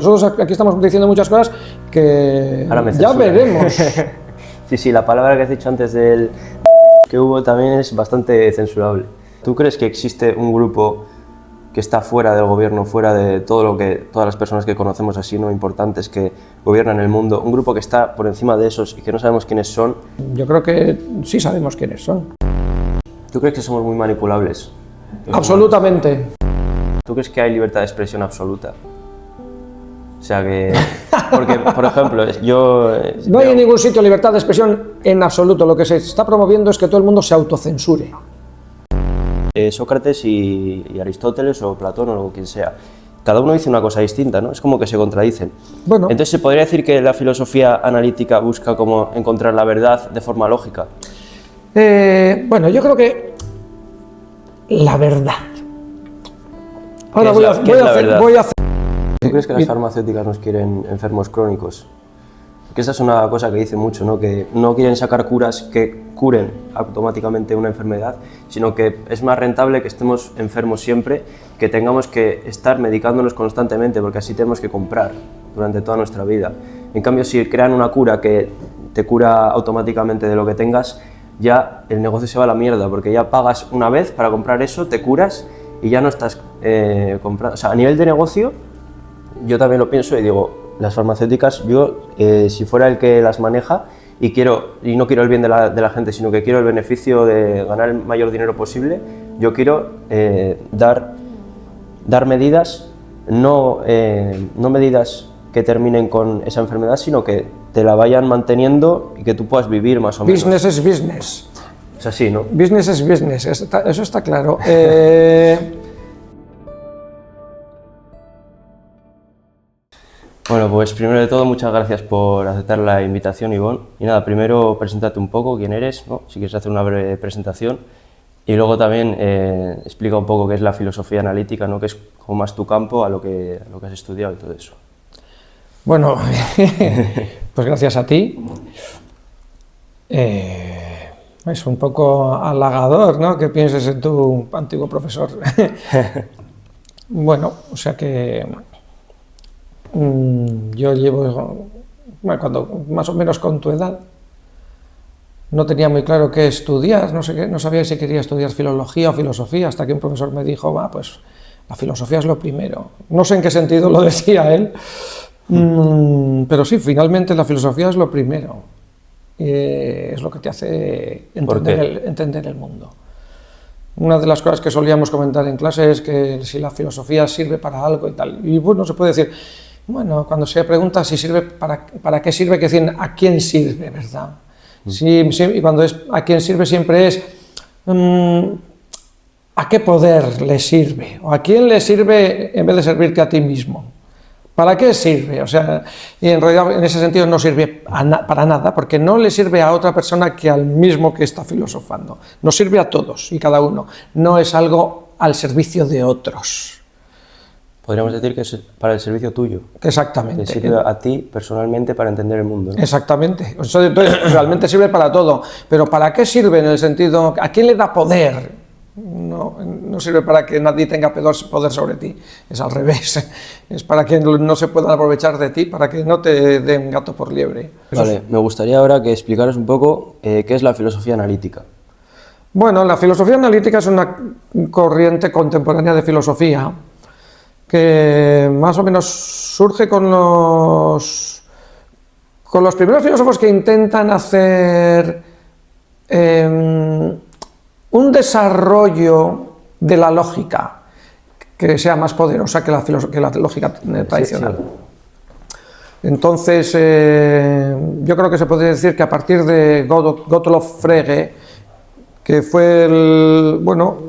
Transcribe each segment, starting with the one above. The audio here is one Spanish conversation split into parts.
Nosotros aquí estamos diciendo muchas cosas que ya veremos. Sí, la palabra que has dicho antes del virus que hubo también es bastante censurable. ¿Tú crees que existe un grupo que está fuera del gobierno, fuera de todas las personas que conocemos así, no importantes, que gobiernan el mundo, un grupo que está por encima de esos y que no sabemos quiénes son? Yo creo que sí sabemos quiénes son. ¿Tú crees que somos muy manipulables? Absolutamente. ¿Tú crees que hay libertad de expresión absoluta? O sea que, porque, por ejemplo, no hay en ningún sitio libertad de expresión en absoluto. Lo que se está promoviendo es que todo el mundo se autocensure. Sócrates y Aristóteles o Platón o quien sea, cada uno dice una cosa distinta, ¿no? Es como que se contradicen. Bueno, entonces, ¿se podría decir que la filosofía analítica busca como encontrar la verdad de forma lógica? Bueno, yo creo que la verdad. Ahora voy a hacer. ¿Tú crees que las farmacéuticas nos quieren enfermos crónicos? Porque esa es una cosa que dicen mucho, ¿no? Que no quieren sacar curas que curen automáticamente una enfermedad, sino que es más rentable que estemos enfermos siempre, que tengamos que estar medicándonos constantemente, porque así tenemos que comprar durante toda nuestra vida. En cambio, si crean una cura que te cura automáticamente de lo que tengas, ya el negocio se va a la mierda, porque ya pagas una vez para comprar eso, te curas y ya no estás comprando. O sea, a nivel de negocio, yo también lo pienso y digo, las farmacéuticas, yo, si fuera el que las maneja y no quiero el bien de la gente, sino que quiero el beneficio de ganar el mayor dinero posible, yo quiero dar medidas, no medidas que terminen con esa enfermedad, sino que te la vayan manteniendo y que tú puedas vivir más o menos. Business es business. Es así, ¿no? Business es business, eso está claro. Bueno, pues primero de todo, muchas gracias por aceptar la invitación, Ivonne. Y nada, primero preséntate un poco, quién eres, ¿no? Si quieres hacer una breve presentación. Y luego también explica un poco qué es la filosofía analítica, ¿no? Que es como más tu campo a lo que has estudiado y todo eso. Bueno, pues gracias a ti. Es un poco halagador, ¿no? Que pienses en tu antiguo profesor. Bueno, o sea que yo llevo, bueno, cuando más o menos con tu edad, no tenía muy claro qué estudiar, no sabía si quería estudiar filología o filosofía, hasta que un profesor me dijo, pues la filosofía es lo primero. No sé en qué sentido lo decía él, pero sí, finalmente la filosofía es lo primero. Es lo que te hace entender el mundo. Una de las cosas que solíamos comentar en clase es que si la filosofía sirve para algo y tal. Y bueno, se puede decir, bueno, cuando se pregunta si sirve, ¿para qué sirve? Que decir, ¿a quién sirve, verdad? Sí, y cuando es a quién sirve siempre es ¿a qué poder le sirve? ¿O a quién le sirve en vez de servirte a ti mismo? ¿Para qué sirve? O sea, y en realidad en ese sentido no sirve para nada, porque no le sirve a otra persona que al mismo que está filosofando. Nos sirve a todos y cada uno. No es algo al servicio de otros. Podríamos decir que es para el servicio tuyo. Exactamente. Te sirve a ti personalmente para entender el mundo, ¿no? Exactamente. O sea, entonces, realmente sirve para todo. Pero ¿para qué sirve en el sentido? ¿A quién le da poder? No sirve para que nadie tenga poder sobre ti, es al revés, es para que no se puedan aprovechar de ti, para que no te den gato por liebre. Vale, me gustaría ahora que explicaras un poco qué es la filosofía analítica. Bueno, la filosofía analítica es una corriente contemporánea de filosofía que más o menos surge con los primeros filósofos que intentan hacer un desarrollo de la lógica que sea más poderosa que la lógica tradicional. Sí. Entonces, yo creo que se podría decir que a partir de Gottlob Frege, que fue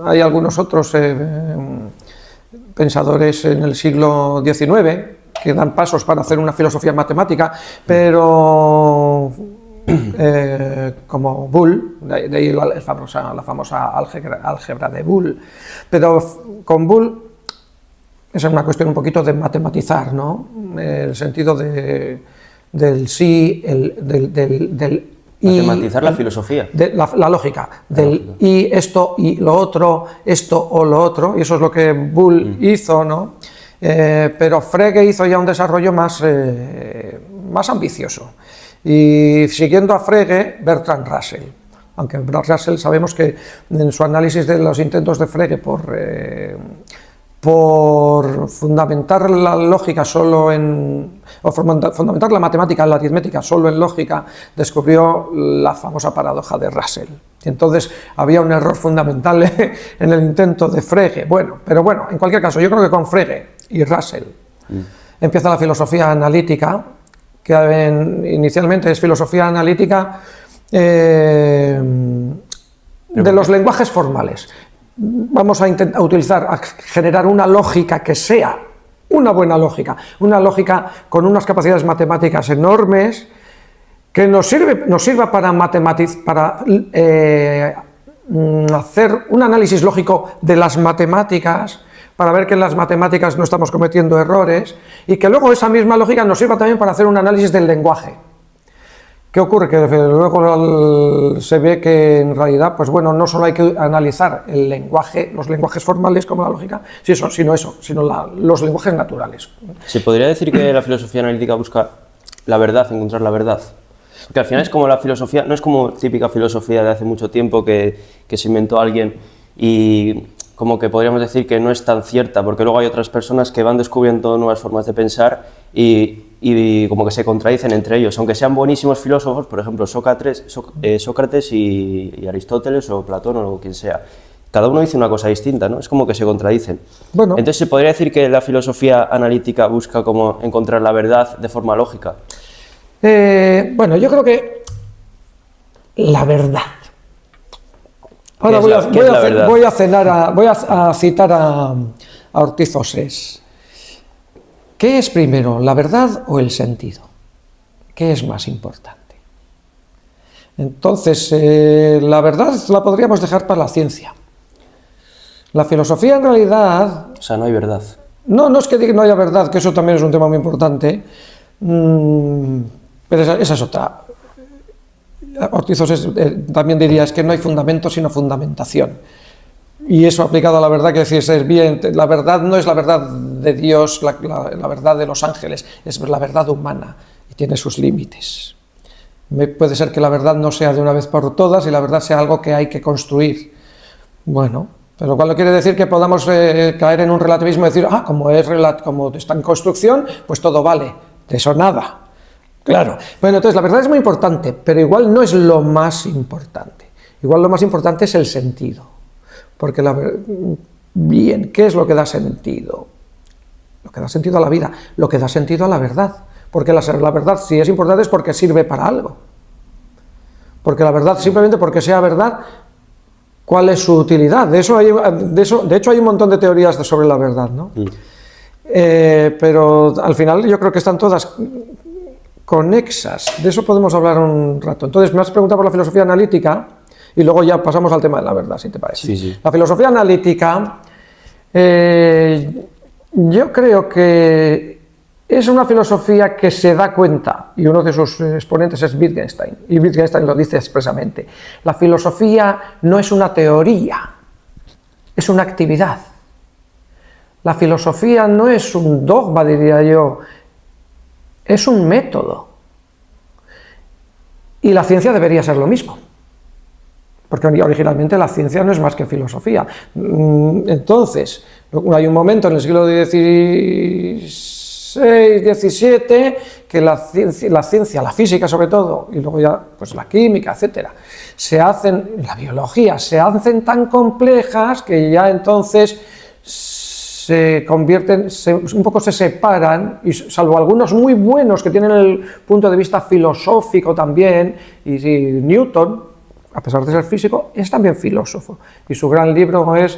hay algunos otros pensadores en el siglo XIX que dan pasos para hacer una filosofía matemática, pero como Boole, de ahí la famosa álgebra de Boole, pero con Boole es una cuestión un poquito de matematizar, ¿no? El sentido del sí, del y, matematizar la filosofía. La lógica, del y esto y lo otro, esto o lo otro, y eso es lo que Boole hizo, ¿no? Pero Frege hizo ya un desarrollo más ambicioso. Y siguiendo a Frege, Bertrand Russell. Aunque Bertrand Russell sabemos que en su análisis de los intentos de Frege por fundamentar la lógica solo o fundamentar la matemática, la aritmética solo en lógica, descubrió la famosa paradoja de Russell. Y entonces había un error fundamental en el intento de Frege. Pero bueno, en cualquier caso, yo creo que con Frege y Russell empieza la filosofía analítica, que inicialmente es filosofía analítica de los lenguajes formales. Vamos a generar una lógica que sea una buena lógica, una lógica con unas capacidades matemáticas enormes que nos sirva para hacer un análisis lógico de las matemáticas, para ver que en las matemáticas no estamos cometiendo errores, y que luego esa misma lógica nos sirva también para hacer un análisis del lenguaje. ¿Qué ocurre? Que luego se ve que en realidad, pues bueno, no solo hay que analizar el lenguaje, los lenguajes formales como la lógica, sino los lenguajes naturales. ¿Se podría decir que la filosofía analítica busca la verdad, encontrar la verdad? Porque al final es como la filosofía, no es como típica filosofía de hace mucho tiempo que se inventó alguien y como que podríamos decir que no es tan cierta, porque luego hay otras personas que van descubriendo nuevas formas de pensar y como que se contradicen entre ellos, aunque sean buenísimos filósofos, por ejemplo Sócrates y Aristóteles o Platón o quien sea. Cada uno dice una cosa distinta, ¿no? Es como que se contradicen. Bueno, entonces, ¿se podría decir que la filosofía analítica busca como encontrar la verdad de forma lógica? Bueno, yo creo que la verdad. Ahora voy a citar a Ortiz Osés. ¿Qué es primero, la verdad o el sentido? ¿Qué es más importante? Entonces, la verdad la podríamos dejar para la ciencia. La filosofía en realidad... O sea, no hay verdad. No es que diga no haya verdad, que eso también es un tema muy importante, pero esa es otra. Ortiz Osés también diría es que no hay fundamento sino fundamentación. Y eso aplicado a la verdad, que decir, bien, la verdad no es la verdad de Dios, la verdad de los ángeles, es la verdad humana y tiene sus límites. Puede ser que la verdad no sea de una vez por todas y la verdad sea algo que hay que construir. Bueno, pero cuando quiere decir que podamos caer en un relativismo y decir, como está en construcción, pues todo vale, de eso nada. Claro, bueno, entonces la verdad es muy importante, pero igual no es lo más importante. Igual lo más importante es el sentido. Porque, bien, ¿qué es lo que da sentido? Lo que da sentido a la vida, lo que da sentido a la verdad. Porque la verdad, si es importante, es porque sirve para algo. Porque la verdad, simplemente porque sea verdad, ¿cuál es su utilidad? De hecho, hay un montón de teorías sobre la verdad, ¿no? Pero al final yo creo que están todas conexas. De eso podemos hablar un rato. Entonces, me has preguntado por la filosofía analítica. Y luego ya pasamos al tema de la verdad, si te parece. Sí. La filosofía analítica, yo creo que es una filosofía que se da cuenta, y uno de sus exponentes es Wittgenstein, y Wittgenstein lo dice expresamente. La filosofía no es una teoría, es una actividad. La filosofía no es un dogma, diría yo, es un método. Y la ciencia debería ser lo mismo. Porque originalmente la ciencia no es más que filosofía. Entonces, hay un momento en el siglo XVI, XVII, que la ciencia, la física sobre todo, y luego ya pues la química, etcétera, la biología, se hacen tan complejas que ya entonces se convierten, un poco se separan, y salvo algunos muy buenos que tienen el punto de vista filosófico también, y Newton, a pesar de ser físico, es también filósofo, y su gran libro es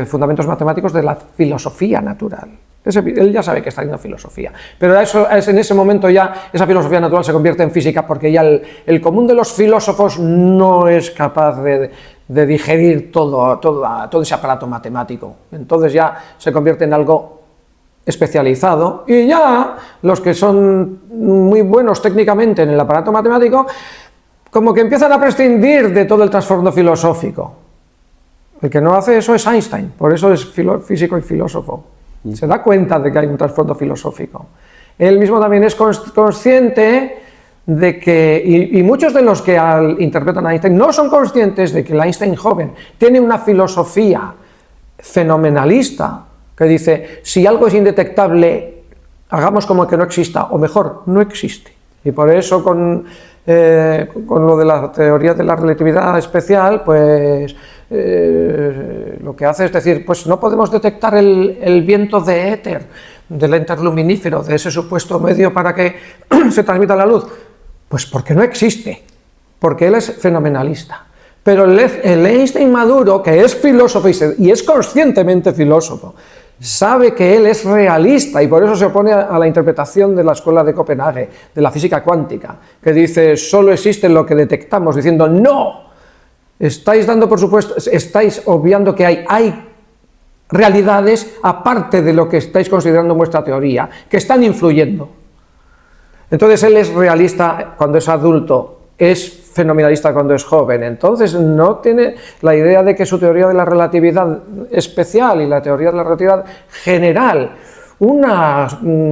Fundamentos Matemáticos de la Filosofía Natural. Él ya sabe que está haciendo filosofía, pero en ese momento ya esa filosofía natural se convierte en física, porque ya el común de los filósofos no es capaz de digerir todo ese aparato matemático. Entonces ya se convierte en algo especializado, y ya los que son muy buenos técnicamente en el aparato matemático como que empiezan a prescindir de todo el trasfondo filosófico. El que no hace eso es Einstein, por eso es físico y filósofo. Se da cuenta de que hay un trasfondo filosófico. Él mismo también es consciente de que, y muchos de los que interpretan a Einstein no son conscientes de que el Einstein joven tiene una filosofía fenomenalista que dice, si algo es indetectable, hagamos como que no exista, o mejor, no existe. Y por eso con lo de la teoría de la relatividad especial, pues lo que hace es decir, pues no podemos detectar el viento de éter, del interluminífero, de ese supuesto medio para que se transmita la luz. Pues porque no existe, porque él es fenomenalista. Pero el Einstein maduro, que es filósofo y es conscientemente filósofo, sabe que él es realista y por eso se opone a la interpretación de la escuela de Copenhague, de la física cuántica, que dice solo existe lo que detectamos, diciendo no, estáis dando por supuesto, estáis obviando que hay realidades aparte de lo que estáis considerando en vuestra teoría, que están influyendo. Entonces él es realista cuando es adulto, es fenomenalista cuando es joven, entonces no tiene la idea de que su teoría de la relatividad especial y la teoría de la relatividad general, una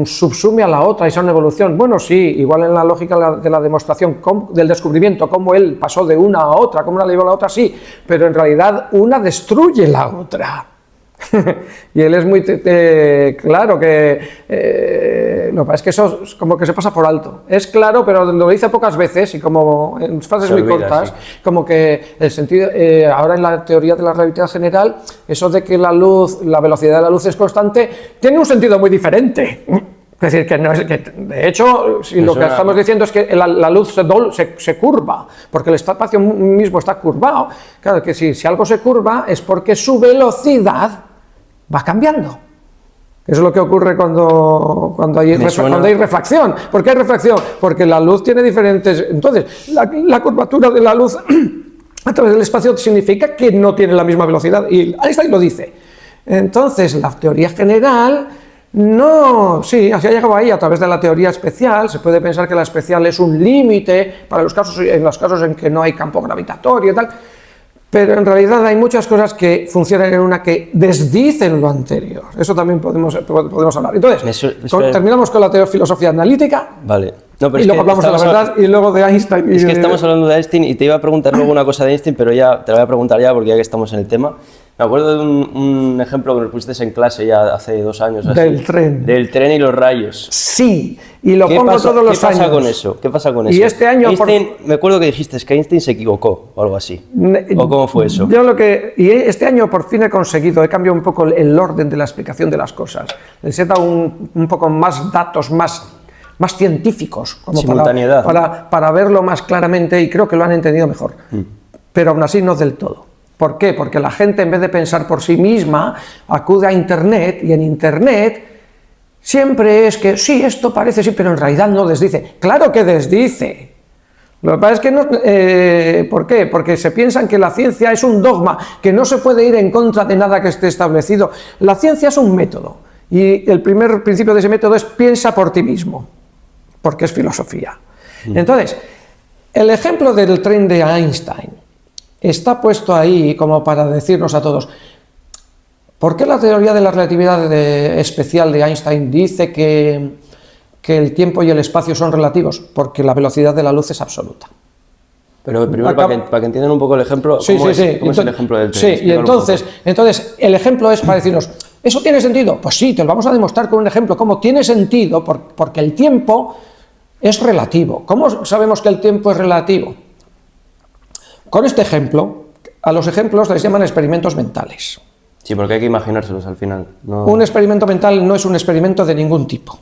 subsume a la otra y son evolución. Bueno, sí, igual en la lógica de la demostración del descubrimiento, cómo él pasó de una a otra, cómo una la llevó a la otra, sí, pero en realidad una destruye la otra. Y él es muy claro que lo que pasa es que eso es como que se pasa por alto. Es claro, pero lo dice pocas veces y como en frases muy cortas, sí. Como que el sentido, ahora en la teoría de la relatividad general, eso de que la velocidad de la luz es constante, tiene un sentido muy diferente. Es decir, que, no es, que de hecho, si lo que estamos diciendo es que la luz se curva, porque el espacio mismo está curvado. Claro, que si algo se curva es porque su velocidad va cambiando. Eso es lo que ocurre cuando hay refracción. ¿Por qué hay refracción? Porque la luz tiene diferentes... Entonces, la curvatura de la luz a través del espacio significa que no tiene la misma velocidad. Y Einstein lo dice. Entonces, la teoría general... No, sí, así ha llegado ahí a través de la teoría especial. Se puede pensar que la especial es un límite para los casos en que no hay campo gravitatorio y tal, pero en realidad hay muchas cosas que funcionan en una que desdicen lo anterior. Eso también podemos hablar. Entonces, terminamos con la filosofía analítica. Vale. No, pero y luego hablamos de la verdad y luego de Einstein. Es que estamos hablando de Einstein y te iba a preguntar luego una cosa de Einstein, pero ya te la voy a preguntar ya porque ya que estamos en el tema. Me acuerdo de un ejemplo que nos pusiste en clase ya hace 2 años. Así, del tren. Del tren y los rayos. Sí, y lo pongo todos los años. ¿Qué pasa con eso? Y este año... Einstein, me acuerdo que dijiste que Einstein se equivocó o algo así. ¿O cómo fue eso? Y este año por fin he cambiado un poco el orden de la explicación de las cosas. Les he dado un poco más datos, más científicos, como simultaneidad, para verlo más claramente, y creo que lo han entendido mejor. Pero aún así no del todo. ¿Por qué? Porque la gente, en vez de pensar por sí misma, acude a Internet, y en Internet siempre es que sí, esto parece sí, pero en realidad no desdice. Claro que desdice. Lo que pasa es que no... ¿Por qué? Porque se piensan que la ciencia es un dogma, que no se puede ir en contra de nada que esté establecido. La ciencia es un método, y el primer principio de ese método es piensa por ti mismo, porque es filosofía. Entonces, el ejemplo del tren de Einstein está puesto ahí como para decirnos a todos, ¿por qué la teoría de la relatividad especial de Einstein dice que el tiempo y el espacio son relativos? Porque la velocidad de la luz es absoluta. Pero primero, para que entiendan un poco el ejemplo, ¿cómo es el ejemplo del tren? Sí, y entonces el ejemplo es para decirnos, ¿eso tiene sentido? Pues sí, te lo vamos a demostrar con un ejemplo, cómo tiene sentido, porque el tiempo es relativo. ¿Cómo sabemos que el tiempo es relativo? Con este ejemplo, a los ejemplos les llaman experimentos mentales. Sí, porque hay que imaginárselos al final. No... Un experimento mental no es un experimento de ningún tipo.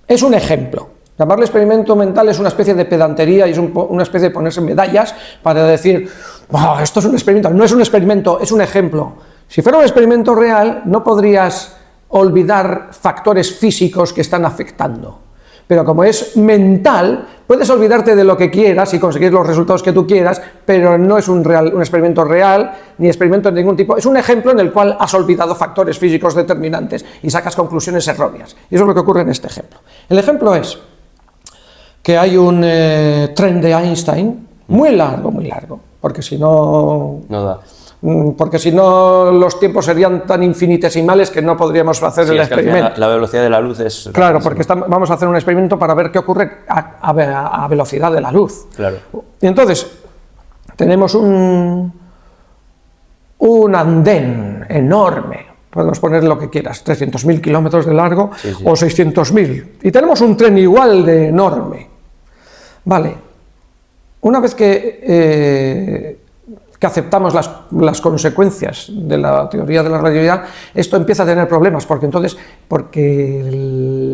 Es un ejemplo. Llamarle experimento mental es una especie de pedantería y es una especie de ponerse medallas para decir, oh, esto es un experimento. No es un experimento, es un ejemplo. Si fuera un experimento real, no podrías olvidar factores físicos que están afectando. Pero como es mental, puedes olvidarte de lo que quieras y conseguir los resultados que tú quieras, pero no es un experimento real, ni experimento de ningún tipo. Es un ejemplo en el cual has olvidado factores físicos determinantes y sacas conclusiones erróneas. Y eso es lo que ocurre en este ejemplo. El ejemplo es que hay un tren de Einstein muy largo, porque si no... No da. porque si no los tiempos serían tan infinitesimales que no podríamos hacer el experimento. La velocidad de la luz es... Claro, porque vamos a hacer un experimento para ver qué ocurre a velocidad de la luz. Claro. Y entonces, tenemos un andén enorme, podemos poner lo que quieras, 300.000 kilómetros de largo o 600.000, y tenemos un tren igual de enorme. Vale, una vez que aceptamos las consecuencias de la teoría de la relatividad, esto empieza a tener problemas, porque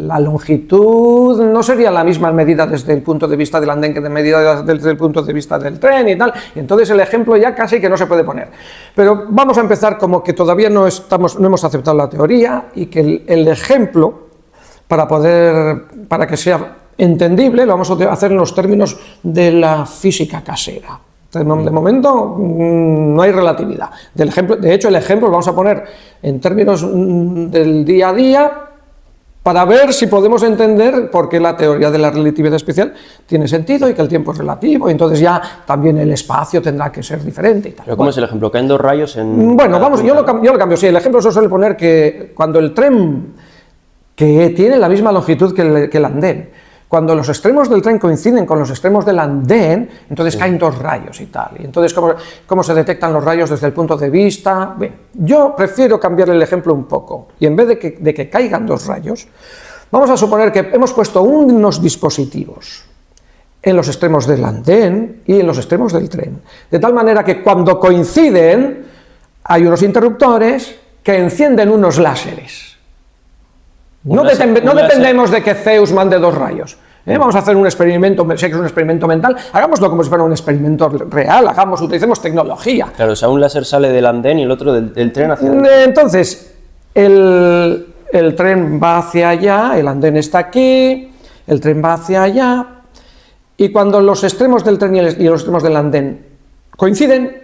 la longitud no sería la misma medida desde el punto de vista del andén que de medida desde el punto de vista del tren y tal, y entonces el ejemplo ya casi que no se puede poner. Pero vamos a empezar como que todavía no hemos aceptado la teoría, y que el ejemplo, para que sea entendible, lo vamos a hacer en los términos de la física casera. De momento no hay relatividad. De hecho, el ejemplo lo vamos a poner en términos del día a día para ver si podemos entender por qué la teoría de la relatividad especial tiene sentido y que el tiempo es relativo, y entonces ya también el espacio tendrá que ser diferente y tal. ¿Pero cómo es el ejemplo? ¿Caen dos rayos en...? Bueno, yo lo cambio. Sí, el ejemplo se suele poner que cuando el tren, que tiene la misma longitud que el andén, cuando los extremos del tren coinciden con los extremos del andén, entonces caen dos rayos y tal. Y entonces, ¿cómo se detectan los rayos desde el punto de vista? Bien, yo prefiero cambiar el ejemplo un poco, y en vez de que caigan dos rayos, vamos a suponer que hemos puesto unos dispositivos en los extremos del andén y en los extremos del tren, de tal manera que cuando coinciden hay unos interruptores que encienden unos láseres. No dependemos de que Zeus mande dos rayos. Vamos a hacer un experimento, sé que es un experimento mental, hagámoslo como si fuera un experimento real, utilicemos tecnología. Claro, o sea, un láser sale del andén y el otro del tren hacia allá. Entonces, el tren va hacia allá, el andén está aquí, el tren va hacia allá, y cuando los extremos del tren y los extremos del andén coinciden,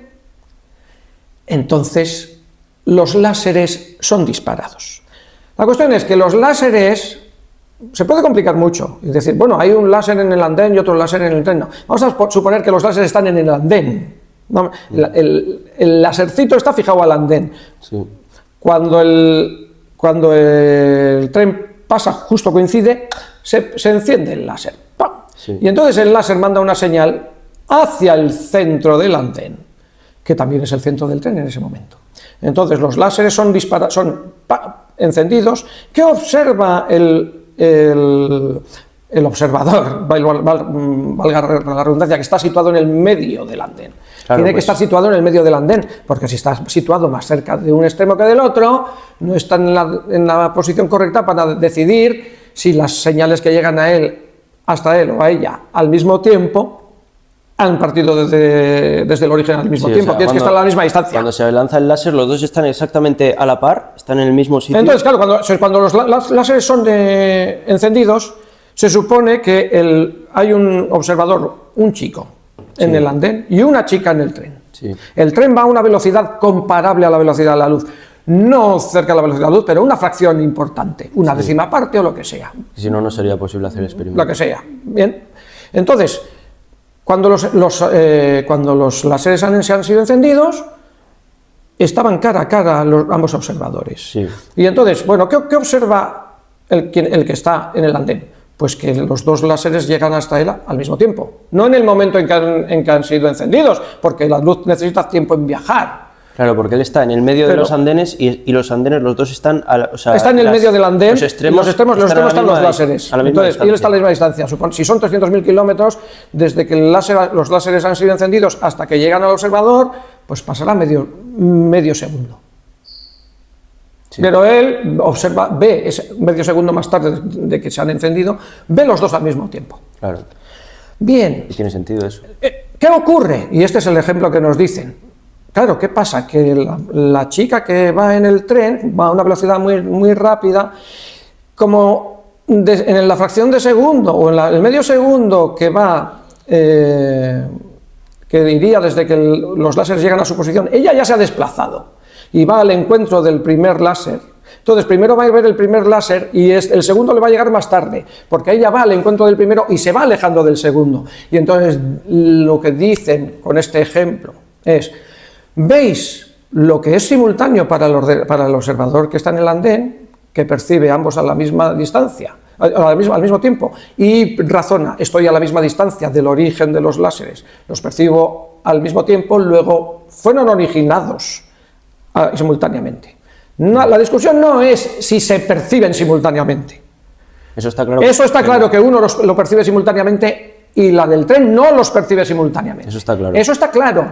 entonces los láseres son disparados. La cuestión es que los láseres se puede complicar mucho, es decir, bueno, hay un láser en el andén y otro láser en el tren. No. Vamos a suponer que los láseres están en el andén. El lásercito está fijado al andén. Sí. Cuando el tren pasa, justo coincide, se enciende el láser. ¡Pam! Sí. Y entonces el láser manda una señal hacia el centro del andén, que también es el centro del tren en ese momento. Entonces los láseres son encendidos. ¿Qué observa el observador? Valga la redundancia, que está situado en el medio del andén. Claro, tiene que estar situado en el medio del andén, porque si está situado más cerca de un extremo que del otro, no está en la posición correcta para decidir si las señales que llegan hasta él o a ella al mismo tiempo han partido desde el origen al mismo tiempo. O sea, tienes que estar a la misma distancia. Cuando se lanza el láser, los dos están exactamente a la par, están en el mismo sitio. Entonces, claro, cuando los láseres son encendidos, se supone que hay un observador, un chico, en el andén y una chica en el tren. Sí. El tren va a una velocidad comparable a la velocidad de la luz. No cerca de la velocidad de la luz, pero una fracción importante, una décima parte o lo que sea. Si no, no sería posible hacer el experimento. Lo que sea. Bien. Entonces, cuando los láseres han sido encendidos, estaban cara a cara ambos observadores. Sí. Y entonces, bueno, ¿qué observa el que está en el andén? Pues que los dos láseres llegan hasta él al mismo tiempo. No en el momento en que han sido encendidos, porque la luz necesita tiempo en viajar. Claro, porque él está en el medio de los andenes y los andenes, los dos están... está en el medio del andén, los extremos están los láseres. Entonces, y él está a la misma distancia. Si son 300.000 kilómetros, desde que los láseres han sido encendidos hasta que llegan al observador, pues pasará medio segundo. Sí. Pero él ve medio segundo más tarde de que se han encendido, ve los dos al mismo tiempo. Claro. Bien. Y tiene sentido eso. ¿Qué ocurre? Y este es el ejemplo que nos dicen. Claro, ¿qué pasa? Que la chica que va en el tren va a una velocidad muy, muy rápida, como en la fracción de segundo o en el medio segundo que va, que iría desde que los láseres llegan a su posición, ella ya se ha desplazado y va al encuentro del primer láser. Entonces, primero va a ver el primer láser y el segundo le va a llegar más tarde, porque ella va al encuentro del primero y se va alejando del segundo. Y entonces lo que dicen con este ejemplo es: ¿veis lo que es simultáneo para el observador que está en el andén, que percibe ambos a la misma distancia, al mismo tiempo, y razona, estoy a la misma distancia del origen de los láseres, los percibo al mismo tiempo, luego fueron originados simultáneamente. No, la discusión no es si se perciben simultáneamente. Eso está claro. Eso está claro, que uno lo percibe simultáneamente y la del tren no los percibe simultáneamente. Eso está claro. Eso está claro.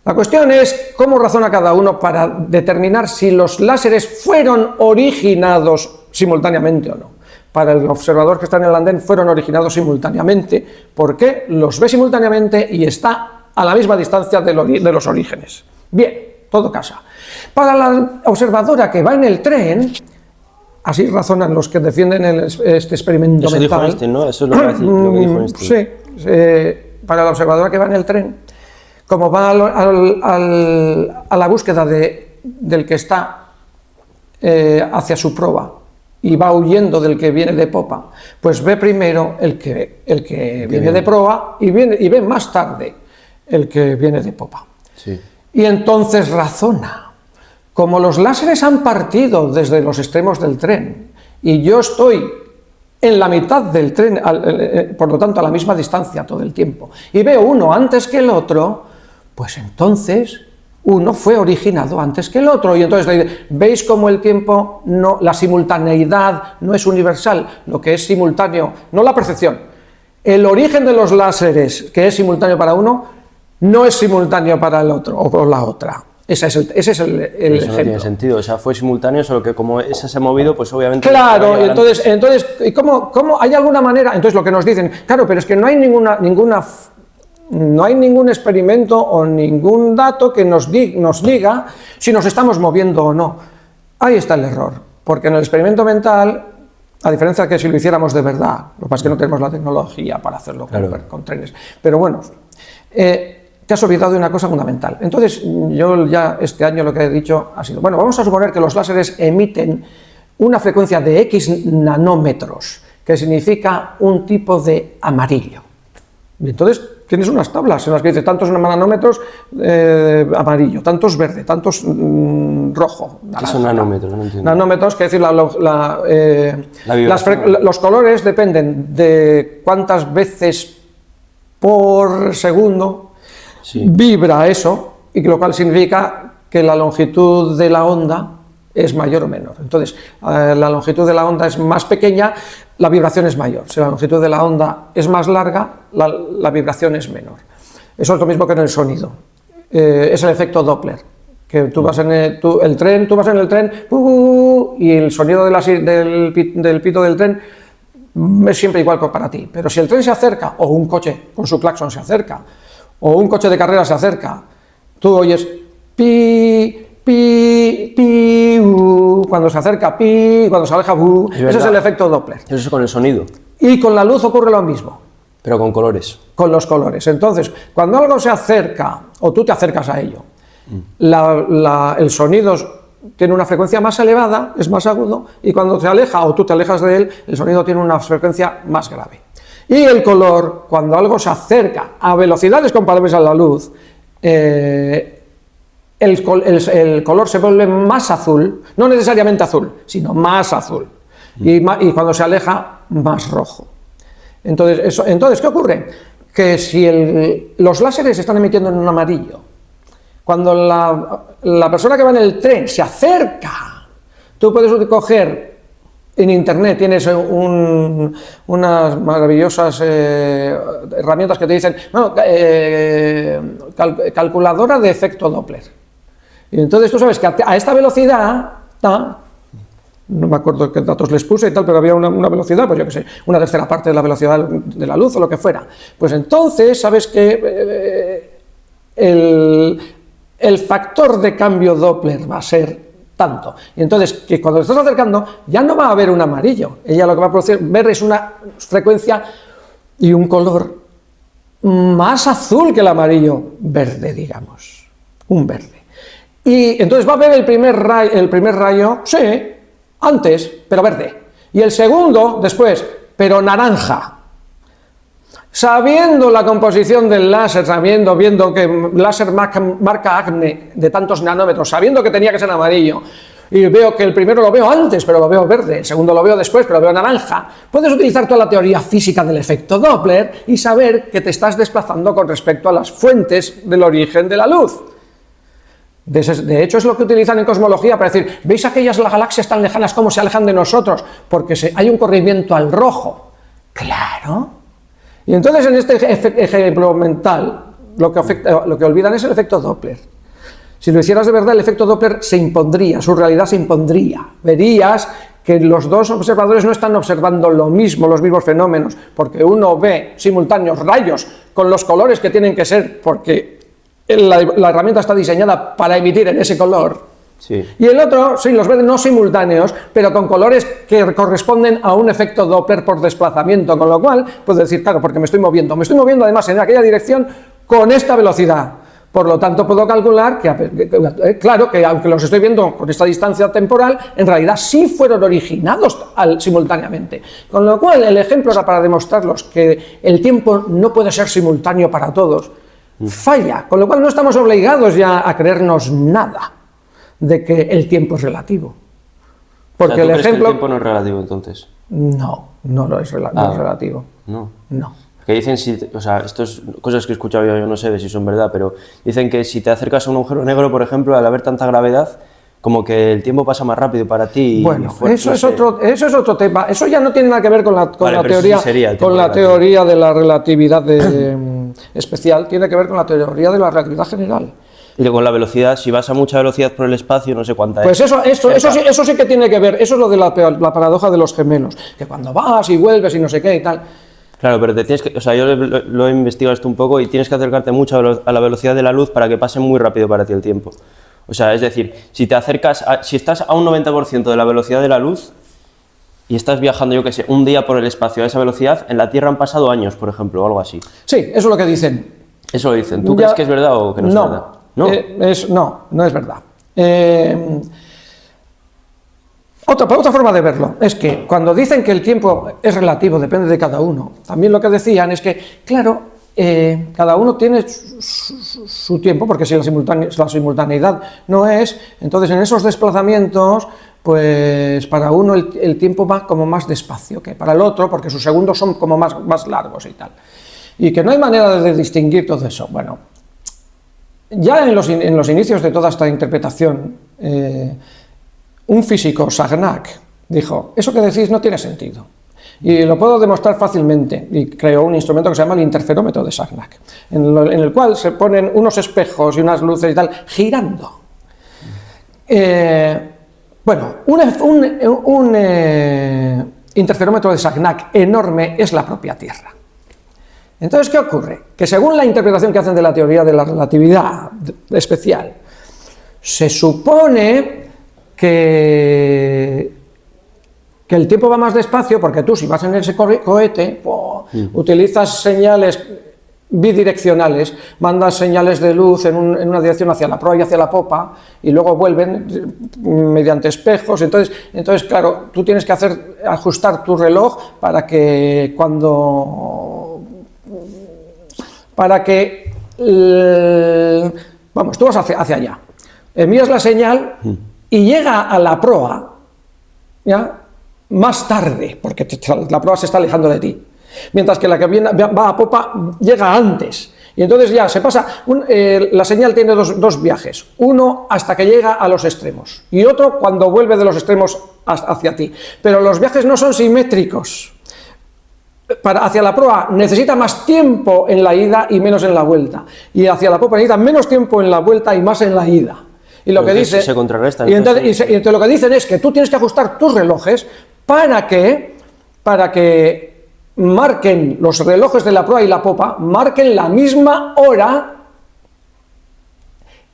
La cuestión es cómo razona cada uno para determinar si los láseres fueron originados simultáneamente o no. Para el observador que está en el andén fueron originados simultáneamente, porque los ve simultáneamente y está a la misma distancia de los orígenes. Bien, todo casa. Para la observadora que va en el tren, así razonan los que defienden este experimento mental. Eso dijo Einstein, ¿no? Eso es lo que dijo Einstein. Sí, para la observadora que va en el tren, como va a la búsqueda del que está hacia su proa y va huyendo del que viene de popa, pues ve primero el que viene de proa y ve más tarde el que viene de popa. Sí. Y entonces razona, como los láseres han partido desde los extremos del tren y yo estoy en la mitad del tren, por lo tanto a la misma distancia todo el tiempo, y veo uno antes que el otro, pues entonces uno fue originado antes que el otro. Y entonces veis cómo el tiempo, la simultaneidad no es universal, lo que es simultáneo, no la percepción. El origen de los láseres, que es simultáneo para uno, no es simultáneo para el otro o la otra. Ese es el Eso ejemplo. No tiene sentido, o sea, fue simultáneo, solo que como ese se ha movido, pues obviamente... Claro, y entonces ¿cómo hay alguna manera? Entonces lo que nos dicen, claro, pero es que no hay ningún experimento o ningún dato que nos diga si nos estamos moviendo o no. Ahí está el error, porque en el experimento mental, a diferencia de que si lo hiciéramos de verdad, lo que pasa es que no tenemos la tecnología para hacerlo con trenes, pero bueno, te has olvidado de una cosa fundamental. Entonces, yo ya este año lo que he dicho ha sido, bueno, vamos a suponer que los láseres emiten una frecuencia de X nanómetros, que significa un tipo de amarillo. Y entonces tienes unas tablas en las que dice tantos nanómetros amarillo, tantos verde, tantos rojo. ¿Qué son nanómetros? No entiendo. Nanómetros, que es decir, los colores dependen de cuántas veces por segundo vibra eso, y lo cual significa que la longitud de la onda es mayor o menor. Entonces, la longitud de la onda es más pequeña, la vibración es mayor. Si la longitud de la onda es más larga, la vibración es menor. Eso es lo mismo que en el sonido. Es el efecto Doppler. Que tú vas en el tren y el sonido del pito del tren es siempre igual que para ti. Pero si el tren se acerca, o un coche con su claxon se acerca, o un coche de carrera se acerca, tú oyes pi, pi, pi, cuando se acerca pi, cuando se aleja bu. Ese es el efecto Doppler. Eso es con el sonido. Y con la luz ocurre lo mismo. Pero con colores. Con los colores. Entonces, cuando algo se acerca, o tú te acercas a ello, el sonido tiene una frecuencia más elevada, es más agudo, y cuando se aleja, o tú te alejas de él, el sonido tiene una frecuencia más grave. Y el color, cuando algo se acerca a velocidades comparables a la luz, el color se vuelve más azul, no necesariamente azul, sino más azul, y cuando se aleja, más rojo. Entonces, ¿qué ocurre? Que si los láseres se están emitiendo en un amarillo, cuando la persona que va en el tren se acerca, tú puedes coger... En internet tienes unas maravillosas herramientas que te dicen, bueno, calculadora de efecto Doppler. Y entonces tú sabes que a esta velocidad, no me acuerdo qué datos les puse y tal, pero había una velocidad, pues yo qué sé, una tercera parte de la velocidad de la luz o lo que fuera. Pues entonces sabes que el factor de cambio Doppler va a ser tanto. Y entonces, que cuando te estás acercando, ya no va a haber un amarillo. Ella lo que va a ver es una frecuencia y un color más azul que el amarillo, verde, digamos. Un verde. Y entonces va a ver el primer rayo, sí, antes, pero verde. Y el segundo, después, pero naranja. sabiendo la composición del láser, viendo que el láser marca acné de tantos nanómetros, sabiendo que tenía que ser amarillo, y veo que el primero lo veo antes, pero lo veo verde, el segundo lo veo después, pero lo veo naranja, puedes utilizar toda la teoría física del efecto Doppler y saber que te estás desplazando con respecto a las fuentes del origen de la luz. De hecho, es lo que utilizan en cosmología para decir, ¿veis aquellas galaxias tan lejanas cómo se alejan de nosotros? Porque hay un corrimiento al rojo. ¡Claro! Y entonces en este ejemplo mental, lo que olvidan es el efecto Doppler. Si lo hicieras de verdad, el efecto Doppler se impondría, su realidad se impondría. Verías que los dos observadores no están observando lo mismo, los mismos fenómenos, porque uno ve simultáneos rayos con los colores que tienen que ser, porque la herramienta está diseñada para emitir en ese color. Sí. Y el otro, sí, los ve no simultáneos, pero con colores que corresponden a un efecto Doppler por desplazamiento, con lo cual puedo decir, claro, porque me estoy moviendo además en aquella dirección con esta velocidad. Por lo tanto, puedo calcular claro, que aunque los estoy viendo con esta distancia temporal, en realidad sí fueron originados simultáneamente. Con lo cual, el ejemplo era para demostrarlos que el tiempo no puede ser simultáneo para todos. Falla, con lo cual no estamos obligados ya a creernos nada de que el tiempo es relativo. Porque o sea, ¿tú crees que el tiempo no es relativo entonces? No es relativo. No. Que dicen, o sea, estas cosas que he escuchado yo no sé si son verdad, pero dicen que si te acercas a un agujero negro, por ejemplo, al haber tanta gravedad, como que el tiempo pasa más rápido para ti. Bueno, eso es otro tema. Eso ya no tiene nada que ver con la teoría de la relatividad especial, tiene que ver con la teoría de la relatividad general. Y con la velocidad, si vas a mucha velocidad por el espacio, no sé cuánta pues es. Eso sí que tiene que ver, eso es lo de la paradoja de los gemelos, que cuando vas y vuelves y no sé qué y tal. Claro, pero te tienes que, o sea, yo lo he investigado esto un poco y tienes que acercarte mucho a la velocidad de la luz para que pase muy rápido para ti el tiempo. O sea, es decir, si te acercas, si estás a un 90% de la velocidad de la luz y estás viajando, yo qué sé, un día por el espacio a esa velocidad, en la Tierra han pasado años, por ejemplo, o algo así. Sí, eso es lo que dicen. Eso lo dicen. ¿Tú crees que es verdad o que no es verdad? No es verdad. Otra forma de verlo es que cuando dicen que el tiempo es relativo, depende de cada uno, también lo que decían es que, claro, cada uno tiene su tiempo, porque si la simultaneidad no es, entonces en esos desplazamientos, pues para uno el tiempo va como más despacio que para el otro, porque sus segundos son como más largos y tal. Y que no hay manera de distinguir todo eso. Bueno, ya en los inicios de toda esta interpretación, un físico, Sagnac, dijo, eso que decís no tiene sentido. Y lo puedo demostrar fácilmente. Y creó un instrumento que se llama el interferómetro de Sagnac, en el cual se ponen unos espejos y unas luces y tal, girando. Bueno, un interferómetro de Sagnac enorme es la propia Tierra. Entonces, ¿qué ocurre? Que según la interpretación que hacen de la teoría de la relatividad especial, se supone que el tiempo va más despacio porque tú, si vas en ese cohete, utilizas señales bidireccionales, mandas señales de luz en una dirección hacia la proa y hacia la popa y luego vuelven mediante espejos. Entonces claro, tú tienes que ajustar tu reloj para que vamos, tú vas hacia allá, envías la señal y llega a la proa, ¿ya?, más tarde, porque la proa se está alejando de ti, mientras que la que va a popa llega antes. Y entonces ya se pasa, la señal tiene dos viajes, uno hasta que llega a los extremos y otro cuando vuelve de los extremos hacia ti. Pero los viajes no son simétricos. Hacia la proa necesita más tiempo en la ida y menos en la vuelta. Y hacia la popa necesita menos tiempo en la vuelta y más en la ida. Y lo que dice, se contrarrestan. Y entonces lo que dicen es que tú tienes que ajustar tus relojes para que marquen los relojes de la proa y la popa, marquen la misma hora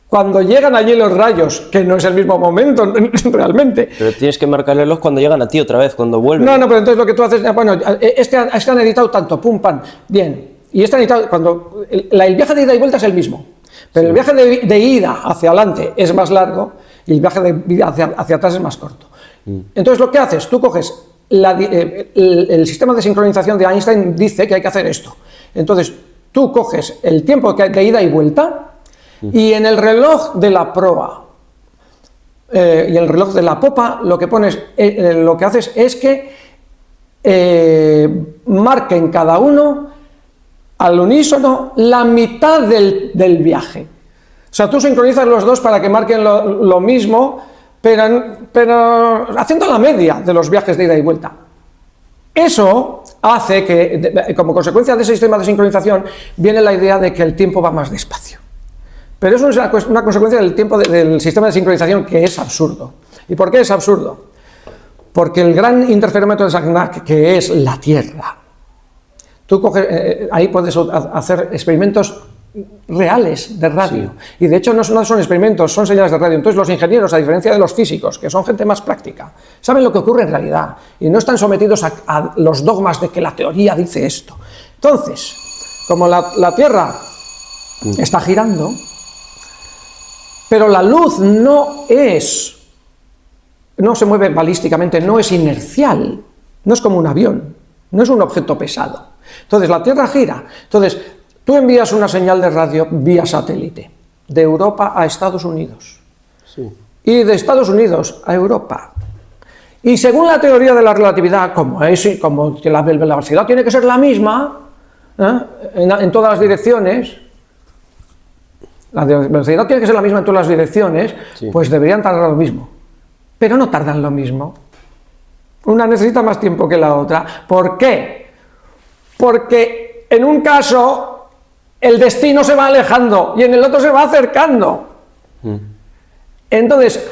cuando llegan allí los rayos, que no es el mismo momento realmente. Pero tienes que marcar el reloj cuando llegan a ti otra vez, cuando vuelven. No, pero entonces lo que tú haces, bueno, este han editado tanto, pum, pam, bien. Y este han editado, cuando el viaje de ida y vuelta es el mismo. Pero el viaje de ida hacia adelante es más largo y el viaje de ida hacia atrás es más corto. Entonces, lo que haces, tú coges el sistema de sincronización de Einstein, dice que hay que hacer esto. Entonces, tú coges el tiempo de ida y vuelta y en el reloj de la proa y el reloj de la popa lo que pones, lo que haces es que marquen cada uno al unísono la mitad del viaje. O sea, tú sincronizas los dos para que marquen lo mismo, pero haciendo la media de los viajes de ida y vuelta. Eso hace que, como consecuencia de ese sistema de sincronización, viene la idea de que el tiempo va más despacio. Pero eso es una consecuencia del sistema de sincronización que es absurdo. ¿Y por qué es absurdo? Porque el gran interferómetro de Sagnac, que es la Tierra, tú coges, ahí puedes hacer experimentos reales de radio. Sí. Y de hecho no son experimentos, son señales de radio. Entonces los ingenieros, a diferencia de los físicos, que son gente más práctica, saben lo que ocurre en realidad y no están sometidos a los dogmas de que la teoría dice esto. Entonces, como la Tierra está girando, pero la luz no se mueve balísticamente, no es inercial, no es como un avión, no es un objeto pesado. Entonces la Tierra gira. Entonces tú envías una señal de radio vía satélite de Europa a Estados Unidos, sí, y de Estados Unidos a Europa. Y según la teoría de la relatividad, como que la velocidad tiene que ser la misma en todas las direcciones, la velocidad tiene que ser la misma en todas las direcciones, sí, pues deberían tardar lo mismo. Pero no tardan lo mismo. Una necesita más tiempo que la otra. ¿Por qué? Porque en un caso el destino se va alejando y en el otro se va acercando. Entonces,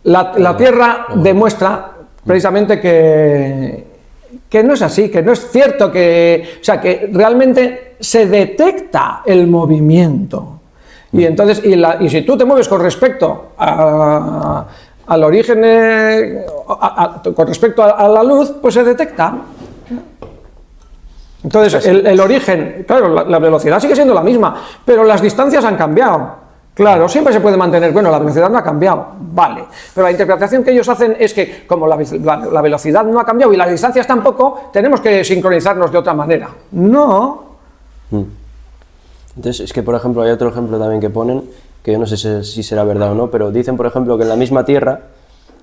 la Tierra demuestra precisamente que no es así, que no es cierto, que realmente se detecta el movimiento. Y entonces, y si tú te mueves con respecto al origen, con respecto a la luz, pues se detecta. Entonces, el origen, claro, la velocidad sigue siendo la misma, pero las distancias han cambiado. Claro, siempre se puede mantener, bueno, la velocidad no ha cambiado, vale, pero la interpretación que ellos hacen es que como la velocidad no ha cambiado y las distancias tampoco, tenemos que sincronizarnos de otra manera. No. Entonces, es que, por ejemplo, hay otro ejemplo también que ponen, que yo no sé si será verdad o no, pero dicen, por ejemplo, que en la misma Tierra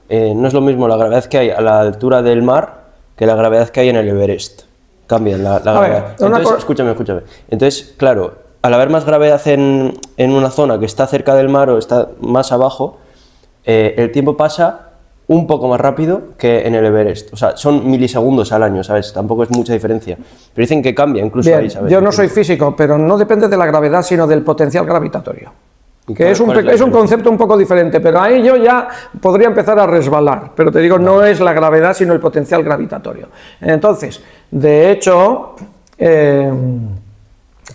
no es lo mismo la gravedad que hay a la altura del mar que la gravedad que hay en el Everest. Cambian la gravedad. Entonces, escúchame. Entonces, claro, al haber más gravedad en una zona que está cerca del mar o está más abajo, el tiempo pasa un poco más rápido que en el Everest. O sea, son milisegundos al año, ¿sabes? Tampoco es mucha diferencia. Pero dicen que cambia incluso. Bien, ahí, ¿sabes? Yo no soy físico, pero no depende de la gravedad, sino del potencial gravitatorio. Que es un concepto un poco diferente, pero ahí yo ya podría empezar a resbalar. Pero te digo, no es la gravedad, sino el potencial gravitatorio. Entonces, de hecho,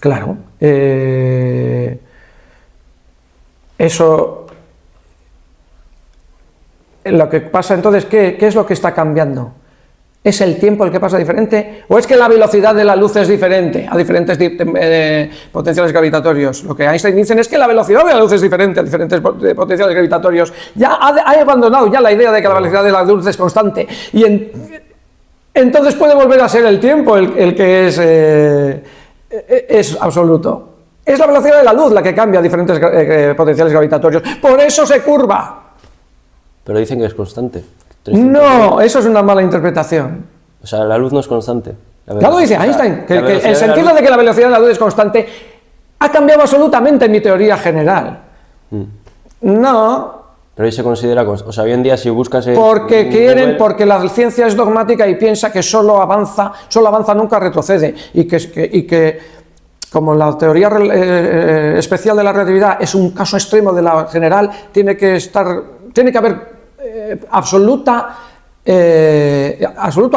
claro, eso... Lo que pasa entonces, ¿qué es lo que está cambiando? ¿Es el tiempo el que pasa diferente? ¿O es que la velocidad de la luz es diferente a diferentes potenciales gravitatorios? Lo que Einstein dice es que la velocidad de la luz es diferente a diferentes potenciales gravitatorios. Ya ha abandonado ya la idea de que la velocidad de la luz es constante. Y entonces puede volver a ser el tiempo el que es absoluto. Es la velocidad de la luz la que cambia a diferentes potenciales gravitatorios. Por eso se curva. Pero dicen que es constante. No, eso es una mala interpretación. O sea, la luz no es constante. Claro, dice Einstein, que el sentido de que la velocidad de la luz es constante ha cambiado absolutamente en mi teoría general. No. Pero ahí se considera, o sea, hoy en día si buscas... Porque la ciencia es dogmática y piensa que solo avanza, nunca retrocede. Y que como la teoría especial de la relatividad es un caso extremo de la general, tiene que haber absoluto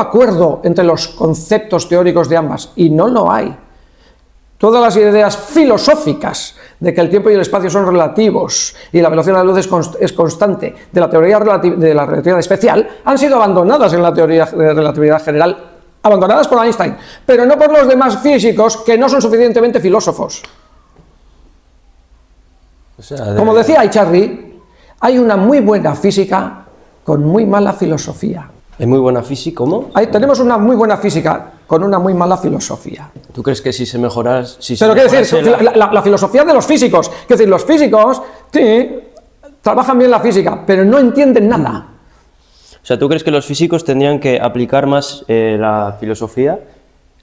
acuerdo entre los conceptos teóricos de ambas, y no lo hay. Todas las ideas filosóficas de que el tiempo y el espacio son relativos y la velocidad de la luz es constante de la teoría de la relatividad especial han sido abandonadas en la teoría de relatividad general, abandonadas por Einstein, pero no por los demás físicos que no son suficientemente filósofos. O sea, como decía Echarri, hay una muy buena física con muy mala filosofía. ¿Hay muy buena física? ¿Cómo? Tenemos una muy buena física con una muy mala filosofía. ¿Tú crees que si se mejorara... Pero quiero decir, la filosofía de los físicos, quiero decir, los físicos, sí, trabajan bien la física, pero no entienden nada. O sea, ¿tú crees que los físicos tendrían que aplicar más la filosofía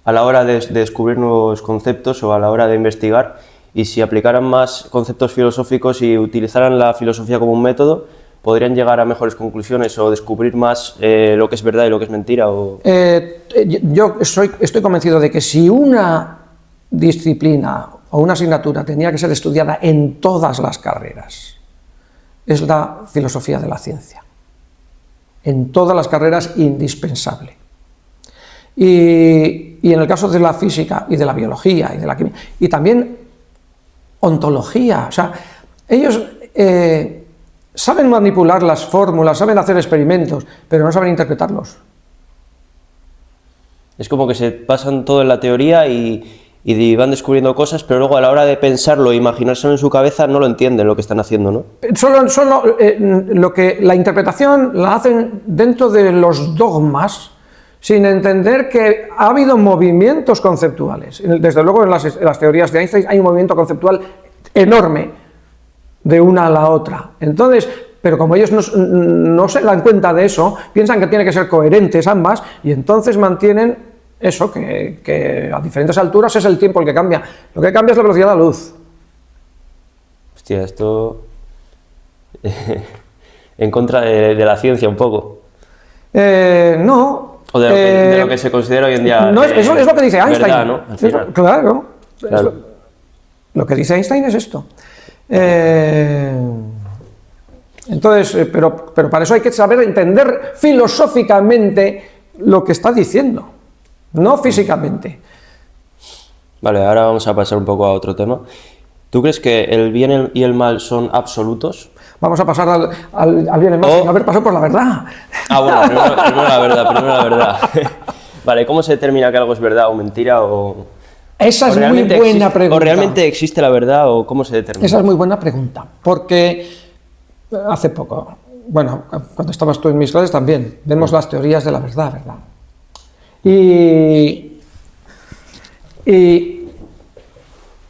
a la hora de descubrir nuevos conceptos o a la hora de investigar? Y si aplicaran más conceptos filosóficos y utilizaran la filosofía como un método, ¿podrían llegar a mejores conclusiones o descubrir más lo que es verdad y lo que es mentira? Yo estoy convencido de que si una disciplina o una asignatura tenía que ser estudiada en todas las carreras, es la filosofía de la ciencia. En todas las carreras, indispensable. Y en el caso de la física y de la biología y de la química, y también ontología, o sea, ellos saben manipular las fórmulas, saben hacer experimentos, pero no saben interpretarlos. Es como que se pasan todo en la teoría y van descubriendo cosas, pero luego a la hora de pensarlo e imaginárselo en su cabeza no lo entienden lo que están haciendo, ¿no? Solo lo que la interpretación la hacen dentro de los dogmas, sin entender que ha habido movimientos conceptuales. Desde luego en las teorías de Einstein hay un movimiento conceptual enorme de una a la otra. Entonces, pero como ellos no se dan cuenta de eso, piensan que tienen que ser coherentes ambas y entonces mantienen eso, que a diferentes alturas es el tiempo el que cambia. Lo que cambia es la velocidad de la luz. Hostia, esto en contra de la ciencia un poco. No. O de lo que se considera hoy en día. No, eso es lo que dice Einstein. Verdad, ¿no? Al final. Claro. Claro. Lo que dice Einstein es esto. Entonces, pero para eso hay que saber entender filosóficamente lo que está diciendo, no físicamente. Vale, ahora vamos a pasar un poco a otro tema. ¿Tú crees que el bien y el mal son absolutos? Vamos a pasar al bien y al mal sin haber pasado por la verdad. Ah, bueno, primero la verdad. Vale, ¿cómo se determina que algo es verdad o mentira o...? Esa es muy buena pregunta. ¿O realmente existe la verdad o cómo se determina? Esa es muy buena pregunta, porque hace poco, bueno, cuando estabas tú en mis clases también, vemos las teorías de la verdad, ¿verdad? Y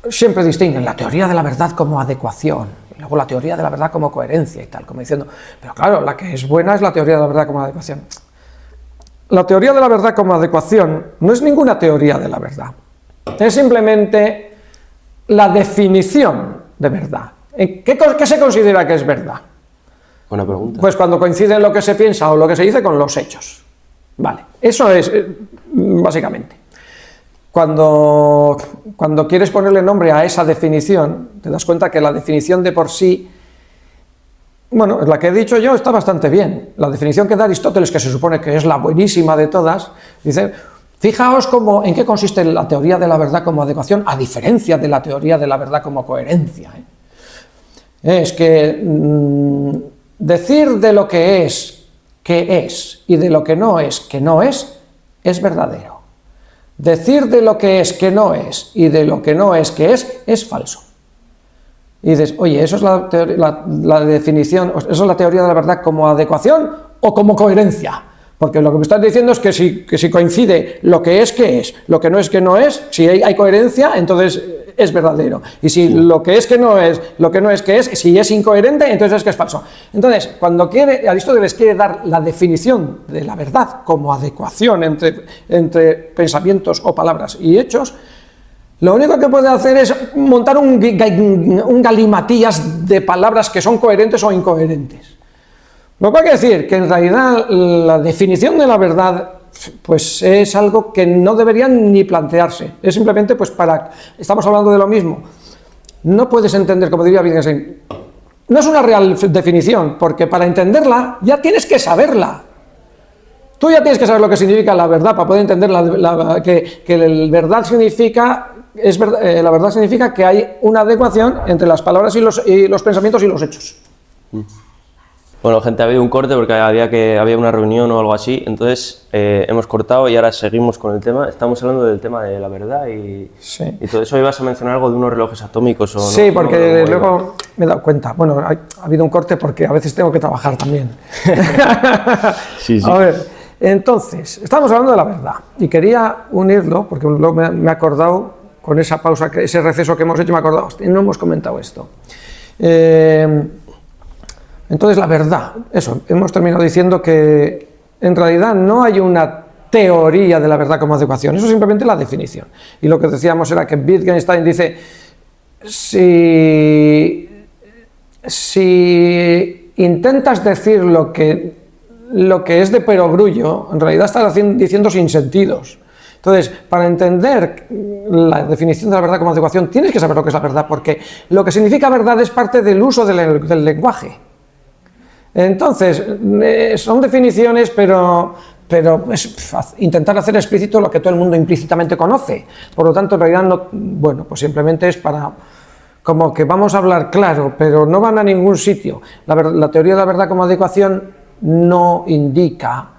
siempre distinguen la teoría de la verdad como adecuación, y luego la teoría de la verdad como coherencia y tal, como diciendo, pero claro, la que es buena es la teoría de la verdad como adecuación. La teoría de la verdad como adecuación no es ninguna teoría de la verdad. Es simplemente la definición de verdad. ¿Qué se considera que es verdad? Buena pregunta. Pues cuando coincide lo que se piensa o lo que se dice con los hechos. Vale, eso es básicamente. Cuando quieres ponerle nombre a esa definición, te das cuenta que la definición de por sí, bueno, la que he dicho yo está bastante bien. La definición que da Aristóteles, que se supone que es la buenísima de todas, dice... Fijaos en qué consiste la teoría de la verdad como adecuación, a diferencia de la teoría de la verdad como coherencia. Es que decir de lo que es, y de lo que no es es verdadero. Decir de lo que es, que no es, y de lo que no es falso. Y dices, oye, ¿eso es la definición, eso es la teoría de la verdad como adecuación o como coherencia? Porque lo que me estás diciendo es que si coincide lo que es, lo que no es, si hay coherencia, entonces es verdadero. Y si lo que es lo que no es, si es incoherente, entonces es que es falso. Entonces, cuando Aristóteles quiere dar la definición de la verdad como adecuación entre pensamientos o palabras y hechos, lo único que puede hacer es montar un galimatías de palabras que son coherentes o incoherentes. Lo que hay que decir que en realidad la definición de la verdad pues es algo que no deberían ni plantearse, es simplemente pues estamos hablando de lo mismo. No puedes entender, como diría Wittgenstein, no es una real definición, porque para entenderla ya tienes que saberla. Tú ya tienes que saber lo que significa la verdad para poder entender que la verdad significa que hay una adecuación entre las palabras y los pensamientos y los hechos. Bueno, gente, ha habido un corte porque había una reunión o algo así, entonces hemos cortado y ahora seguimos con el tema. Estamos hablando del tema de la verdad y todo eso. ¿Ibas a mencionar algo de unos relojes atómicos o no? Sí, porque luego me he dado cuenta. Bueno, ha habido un corte porque a veces tengo que trabajar también. Sí. A ver, Entonces, estamos hablando de la verdad y quería unirlo, porque luego me he acordado, con esa pausa, ese receso que hemos hecho, me he acordado, hostia, no hemos comentado esto. Entonces, la verdad, eso, hemos terminado diciendo que en realidad no hay una teoría de la verdad como adecuación, eso es simplemente la definición. Y lo que decíamos era que Wittgenstein dice, si intentas decir lo que es de perogrullo, en realidad estás diciendo sinsentidos. Entonces, para entender la definición de la verdad como adecuación, tienes que saber lo que es la verdad, porque lo que significa verdad es parte del uso del lenguaje. Entonces, son definiciones, pero es intentar hacer explícito lo que todo el mundo implícitamente conoce. Por lo tanto, en realidad, no, bueno, pues simplemente es para, como que vamos a hablar claro, pero no van a ningún sitio. La teoría de la verdad como adecuación no indica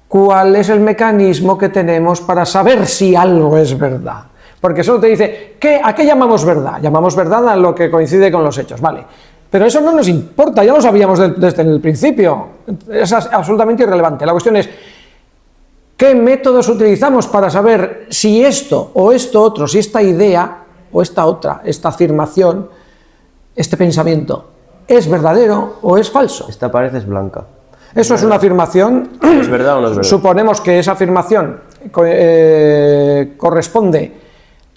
cuál es el mecanismo que tenemos para saber si algo es verdad. Porque solo te dice, ¿a qué llamamos verdad? Llamamos verdad a lo que coincide con los hechos, vale. Pero eso no nos importa, ya lo sabíamos desde el principio, es absolutamente irrelevante. La cuestión es, ¿qué métodos utilizamos para saber si esto o esto otro, si esta idea o esta otra, esta afirmación, este pensamiento, es verdadero o es falso? Esta pared es blanca. Eso es una afirmación. ¿Es verdad o no es verdad? Suponemos que esa afirmación corresponde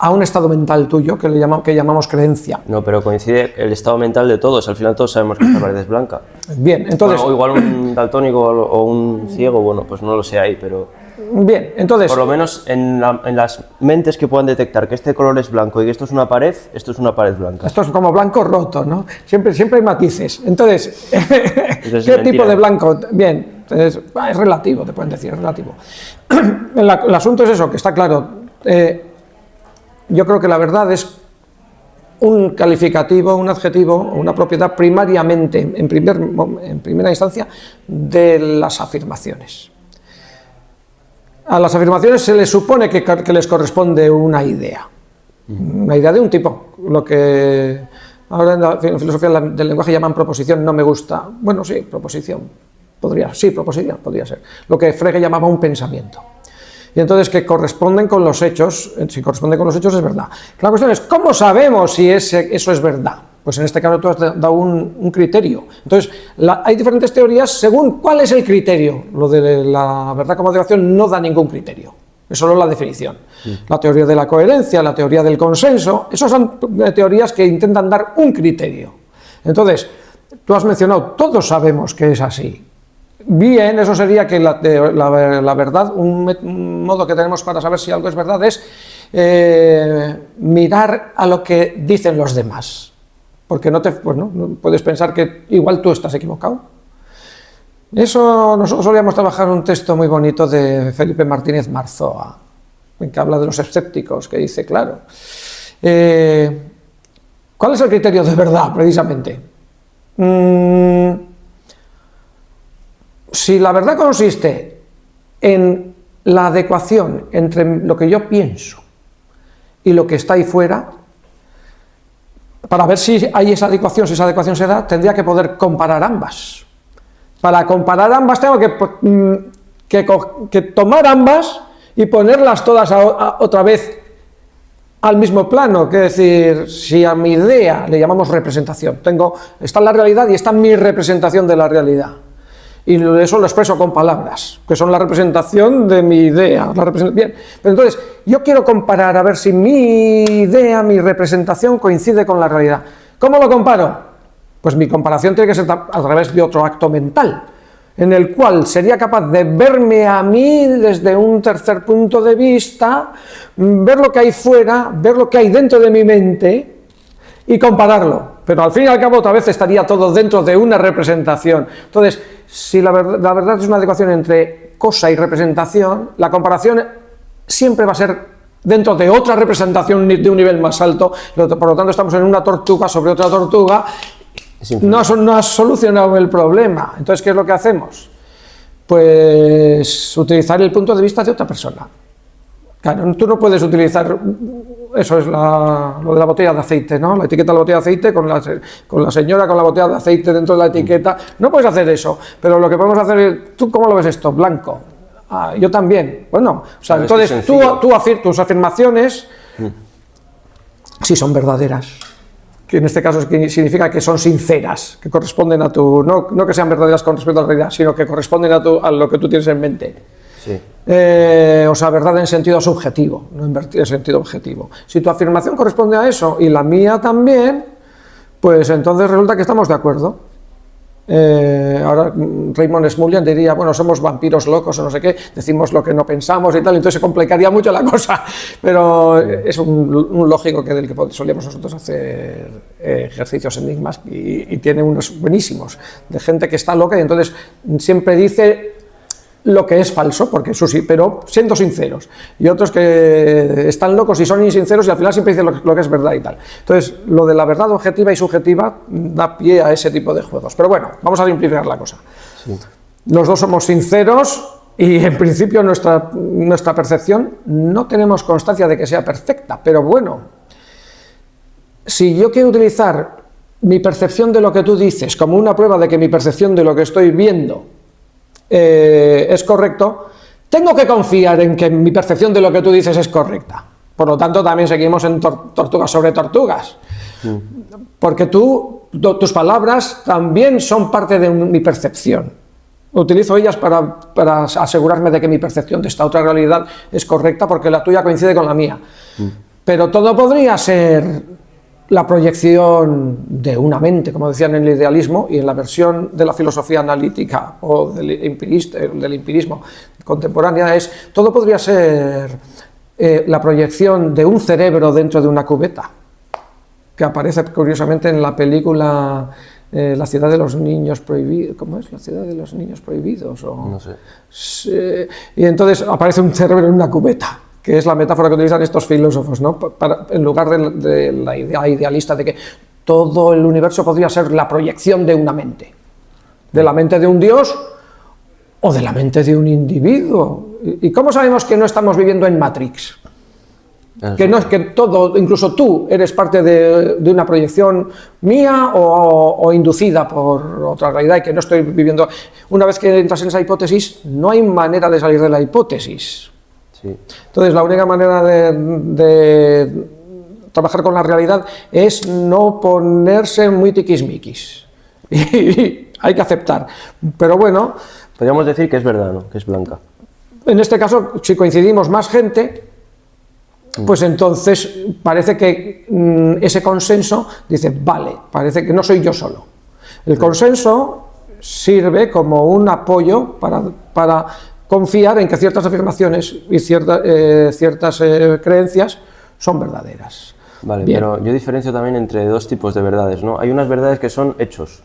a un estado mental tuyo que llamamos creencia. No, pero coincide el estado mental de todos. Al final todos sabemos que esta pared es blanca. Bien, entonces... Bueno, o igual un daltónico o un ciego, bueno, pues no lo sé ahí, pero... Bien, entonces... Por lo menos en las mentes que puedan detectar que este color es blanco y que esto es una pared blanca. Esto es como blanco roto, ¿no? Siempre hay matices. Entonces, Entonces ¿qué tipo de blanco? Bien, entonces, es relativo, te pueden decir, es relativo. El asunto es eso, que está claro. Yo creo que la verdad es un calificativo, un adjetivo, una propiedad primariamente, en primera instancia, de las afirmaciones. A las afirmaciones se les supone que les corresponde una idea de un tipo, lo que ahora en la filosofía del lenguaje llaman proposición, no me gusta. Bueno, sí, proposición podría ser. Lo que Frege llamaba un pensamiento. Y entonces que corresponden con los hechos, si corresponden con los hechos es verdad. La cuestión es, ¿cómo sabemos si eso es verdad? Pues en este caso tú has dado un criterio. Entonces, hay diferentes teorías según cuál es el criterio. Lo de la verdad como adecuación no da ningún criterio, es solo la definición. La teoría de la coherencia, la teoría del consenso, esas son teorías que intentan dar un criterio. Entonces, tú has mencionado, todos sabemos que es así. Bien, eso sería que la verdad, un modo que tenemos para saber si algo es verdad es mirar a lo que dicen los demás, porque no puedes pensar que igual tú estás equivocado. Eso, nosotros solíamos trabajar un texto muy bonito de Felipe Martínez Marzoa, en que habla de los escépticos, que dice, claro, ¿cuál es el criterio de verdad, precisamente? Si la verdad consiste en la adecuación entre lo que yo pienso y lo que está ahí fuera, para ver si hay esa adecuación, si esa adecuación se da, tendría que poder comparar ambas. Para comparar ambas tengo que tomar ambas y ponerlas todas otra vez al mismo plano, que es decir, si a mi idea le llamamos representación, está la realidad y está mi representación de la realidad. Y eso lo expreso con palabras, que son la representación de mi idea. Bien, pero entonces, yo quiero comparar a ver si mi idea, mi representación coincide con la realidad. ¿Cómo lo comparo? Pues mi comparación tiene que ser a través de otro acto mental, en el cual sería capaz de verme a mí desde un tercer punto de vista, ver lo que hay fuera, ver lo que hay dentro de mi mente y compararlo. Pero al fin y al cabo otra vez estaría todo dentro de una representación. Entonces, si la verdad es una adecuación entre cosa y representación, la comparación siempre va a ser dentro de otra representación de un nivel más alto. Por lo tanto, estamos en una tortuga sobre otra tortuga. No has solucionado el problema. Entonces, ¿qué es lo que hacemos? Pues utilizar el punto de vista de otra persona. Claro, tú no puedes utilizar eso es lo de la botella de aceite, ¿no? La etiqueta de la botella de aceite con la señora con la botella de aceite dentro de la etiqueta. No puedes hacer eso, pero lo que podemos hacer es, ¿tú cómo lo ves esto? Blanco. Ah, yo también. Bueno, o sea, entonces tus afirmaciones, sí son verdaderas, que en este caso significa que son sinceras, que corresponden a tu, no que sean verdaderas con respecto a la realidad, sino que corresponden a lo que tú tienes en mente. Sí. O sea, verdad en sentido subjetivo, no en sentido objetivo. Si tu afirmación corresponde a eso y la mía también, pues entonces resulta que estamos de acuerdo. Ahora Raymond Smullyan diría, bueno, somos vampiros locos o no sé qué, decimos lo que no pensamos y tal, entonces se complicaría mucho la cosa, pero es un lógico del que solíamos nosotros hacer ejercicios enigmas y tiene unos buenísimos, de gente que está loca y entonces siempre dice lo que es falso, porque eso sí, pero siendo sinceros, y otros que están locos y son insinceros y al final siempre dicen lo que es verdad y tal. Entonces, lo de la verdad objetiva y subjetiva da pie a ese tipo de juegos. Pero bueno, vamos a simplificar la cosa. Sí. Los dos somos sinceros y en principio nuestra percepción no tenemos constancia de que sea perfecta, pero bueno, si yo quiero utilizar mi percepción de lo que tú dices como una prueba de que mi percepción de lo que estoy viendo es correcto, tengo que confiar en que mi percepción de lo que tú dices es correcta. Por lo tanto, también seguimos en tortugas sobre tortugas. Porque tus palabras también son parte de mi percepción. Utilizo ellas para asegurarme de que mi percepción de esta otra realidad es correcta porque la tuya coincide con la mía. Pero todo podría ser la proyección de una mente, como decían en el idealismo, y en la versión de la filosofía analítica o del empirismo contemporánea todo podría ser la proyección de un cerebro dentro de una cubeta, que aparece curiosamente en la película La ciudad de los niños prohibidos. ¿Cómo es? La ciudad de los niños prohibidos. No sé. Y entonces aparece un cerebro en una cubeta, que es la metáfora que utilizan estos filósofos, ¿no? En lugar de la idea idealista de que todo el universo podría ser la proyección de una mente, de la mente de un dios o de la mente de un individuo. ¿Y cómo sabemos que no estamos viviendo en Matrix? Que no es que todo, incluso tú, eres parte de una proyección mía o inducida por otra realidad y que no estoy viviendo. Una vez que entras en esa hipótesis, no hay manera de salir de la hipótesis. Sí. Entonces, la única manera de trabajar con la realidad es no ponerse muy tiquismiquis. Y hay que aceptar. Pero bueno. Podríamos decir que es verdad, ¿no? Que es blanca. En este caso, si coincidimos más gente, pues entonces parece que ese consenso dice, vale, parece que no soy yo solo. El consenso sirve como un apoyo para confiar en que ciertas afirmaciones y ciertas creencias son verdaderas. Vale, bien. Pero yo diferencio también entre dos tipos de verdades, ¿no? Hay unas verdades que son hechos.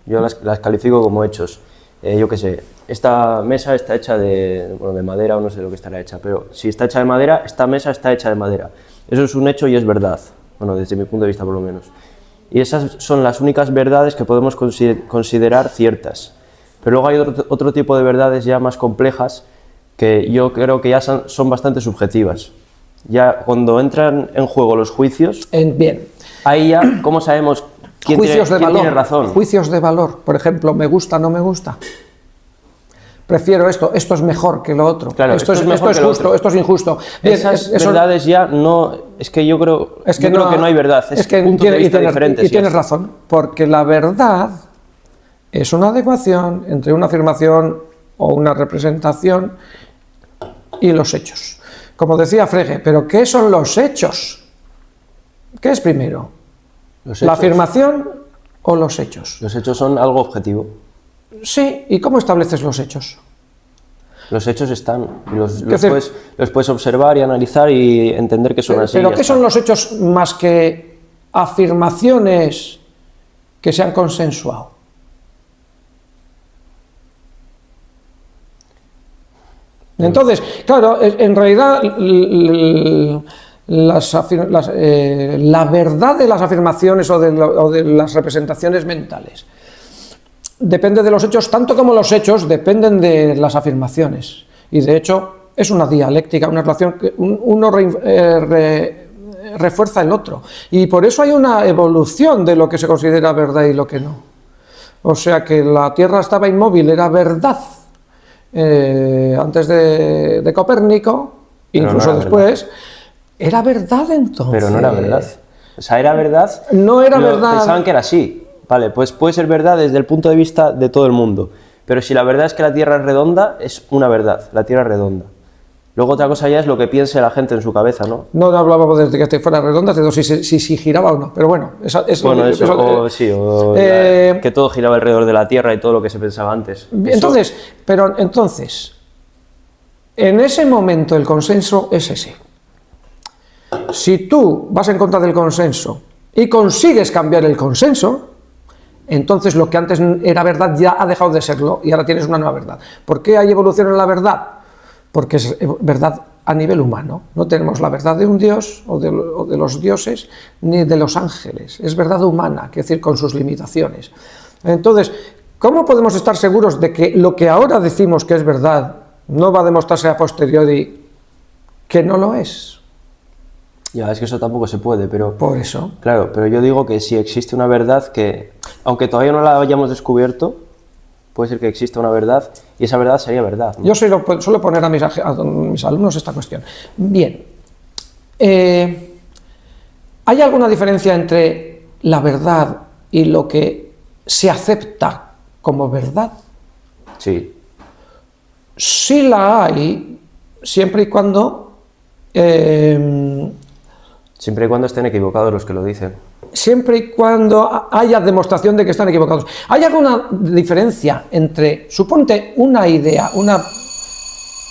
Yo las califico como hechos. Yo qué sé, esta mesa está hecha de madera o no sé lo que estará hecha, pero si está hecha de madera, esta mesa está hecha de madera. Eso es un hecho y es verdad, bueno, desde mi punto de vista por lo menos. Y esas son las únicas verdades que podemos considerar ciertas. Pero luego hay otro tipo de verdades ya más complejas que yo creo que ya son bastante subjetivas. Ya cuando entran en juego los juicios, bien. Ahí ya, ¿cómo sabemos quién tiene razón? Juicios de valor, por ejemplo, me gusta, no me gusta. Prefiero esto es mejor que lo otro. Claro, esto es justo, esto es injusto. Bien, esas verdades ya no, es que yo creo que no hay verdad, es que puntos de vista diferentes. Y tienes razón, porque la verdad es una adecuación entre una afirmación o una representación y los hechos. Como decía Frege, ¿pero qué son los hechos? ¿Qué es primero? ¿La afirmación o los hechos? Los hechos son algo objetivo. Sí, ¿y cómo estableces los hechos? Los hechos están, los puedes observar y analizar y entender que son así. ¿Pero qué son los hechos más que afirmaciones que se han consensuado? Entonces, claro, en realidad la verdad de las afirmaciones o de las representaciones mentales depende de los hechos, tanto como los hechos dependen de las afirmaciones. Y de hecho, es una dialéctica, una relación que uno refuerza el otro. Y por eso hay una evolución de lo que se considera verdad y lo que no. O sea que la Tierra estaba inmóvil, era verdad antes de Copérnico, pero incluso no después. Verdad. Era verdad entonces. Pero no era verdad. O sea, era verdad. No era verdad. Pensaban que era así. Vale, pues puede ser verdad desde el punto de vista de todo el mundo. Pero si la verdad es que la Tierra es redonda, es una verdad. La Tierra es redonda. Luego otra cosa ya es lo que piense la gente en su cabeza, ¿no? No hablábamos de que fuera redonda, de si giraba o no. Pero bueno, que todo giraba alrededor de la Tierra y todo lo que se pensaba antes. Entonces, en ese momento el consenso es ese. Si tú vas en contra del consenso y consigues cambiar el consenso, entonces lo que antes era verdad ya ha dejado de serlo y ahora tienes una nueva verdad. ¿Por qué hay evolución en la verdad? Porque es verdad a nivel humano. No tenemos la verdad de un dios o de los dioses ni de los ángeles. Es verdad humana, es decir, con sus limitaciones. Entonces, ¿cómo podemos estar seguros de que lo que ahora decimos que es verdad no va a demostrarse a posteriori que no lo es? Ya, es que eso tampoco se puede, pero... Por eso. Claro, pero yo digo que si existe una verdad que, aunque todavía no la hayamos descubierto, puede ser que exista una verdad y esa verdad sería verdad, ¿no? Yo suelo poner a mis alumnos esta cuestión. Bien, ¿hay alguna diferencia entre la verdad y lo que se acepta como verdad? Sí. Sí la hay, siempre y cuando... Siempre y cuando estén equivocados los que lo dicen. Siempre y cuando haya demostración de que están equivocados. ¿Hay alguna diferencia entre, suponte, una idea, una...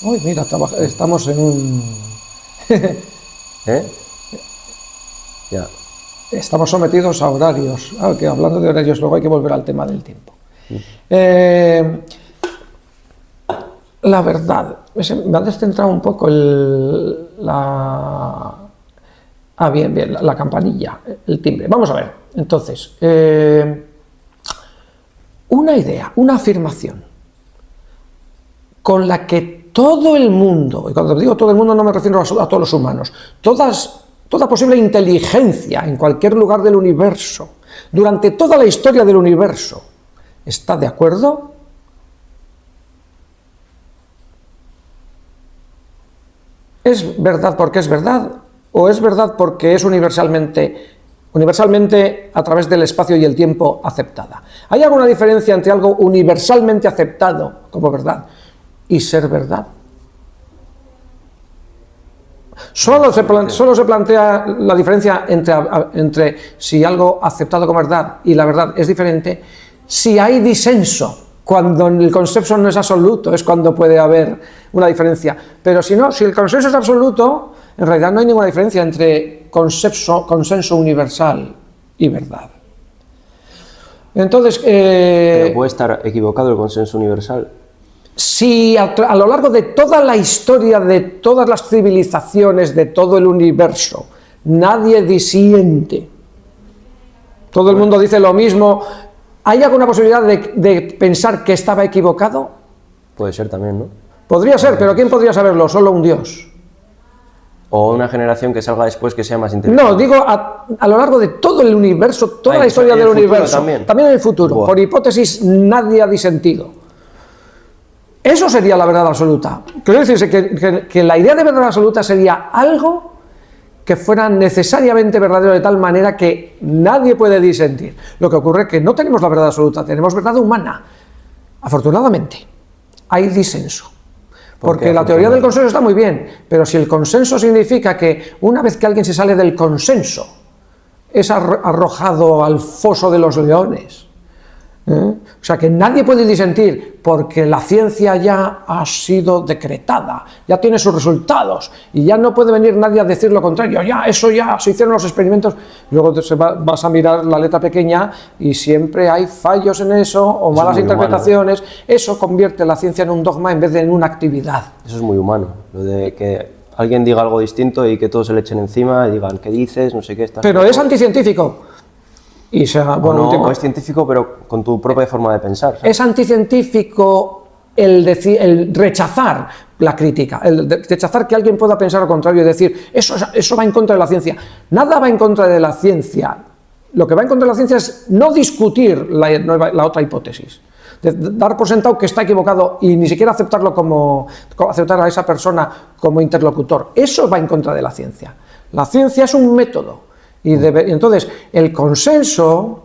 Uy, mira, estamos en un... Ya. Estamos sometidos a horarios. Que hablando de horarios, luego hay que volver al tema del tiempo. La verdad. Me ha descentrado un poco la campanilla, el timbre. Vamos a ver, entonces, una idea, una afirmación con la que todo el mundo, y cuando digo todo el mundo no me refiero a todos los humanos, toda posible inteligencia en cualquier lugar del universo, durante toda la historia del universo, ¿está de acuerdo? ¿Es verdad porque es verdad? ¿O es verdad porque es universalmente a través del espacio y el tiempo aceptada? ¿Hay alguna diferencia entre algo universalmente aceptado como verdad y ser verdad? Solo se plantea la diferencia entre si algo aceptado como verdad y la verdad es diferente si hay disenso. Cuando el consenso no es absoluto es cuando puede haber una diferencia. Pero si no, si el consenso es absoluto, en realidad no hay ninguna diferencia entre consenso universal y verdad. Entonces... Pero puede estar equivocado el consenso universal. Si a lo largo de toda la historia, de todas las civilizaciones, de todo el universo, nadie disiente, todo el mundo dice lo mismo, ¿hay alguna posibilidad de pensar que estaba equivocado? Puede ser también, ¿no? Podría ser, pero ¿quién podría saberlo? Solo un Dios. O una generación que salga después que sea más inteligente. No, digo a lo largo de todo el universo, toda la historia del universo. También en el futuro. Buah. Por hipótesis, nadie ha disentido. Eso sería la verdad absoluta. Quiero decirse que la idea de verdad absoluta sería algo que fuera necesariamente verdadero de tal manera que nadie puede disentir. Lo que ocurre es que no tenemos la verdad absoluta, tenemos verdad humana. Afortunadamente, hay disenso. Porque la teoría del consenso está muy bien, pero si el consenso significa que una vez que alguien se sale del consenso, es arrojado al foso de los leones. O sea que nadie puede disentir porque la ciencia ya ha sido decretada, ya tiene sus resultados y ya no puede venir nadie a decir lo contrario, eso ya se hicieron los experimentos. Luego vas a mirar la letra pequeña y siempre hay fallos en eso o malas interpretaciones. Eso convierte la ciencia en un dogma en vez de en una actividad. Eso es muy humano, lo de que alguien diga algo distinto y que todos se le echen encima y digan ¿qué dices? No sé qué. Pero es anticientífico. Y no es científico, pero con tu propia forma de pensar, ¿sabes? Es anticientífico el rechazar la crítica, el rechazar que alguien pueda pensar lo contrario y decir, eso va en contra de la ciencia. Nada va en contra de la ciencia. Lo que va en contra de la ciencia es no discutir la otra hipótesis, dar por sentado que está equivocado y ni siquiera aceptar a esa persona como interlocutor. Eso va en contra de la ciencia. La ciencia es un método y entonces el consenso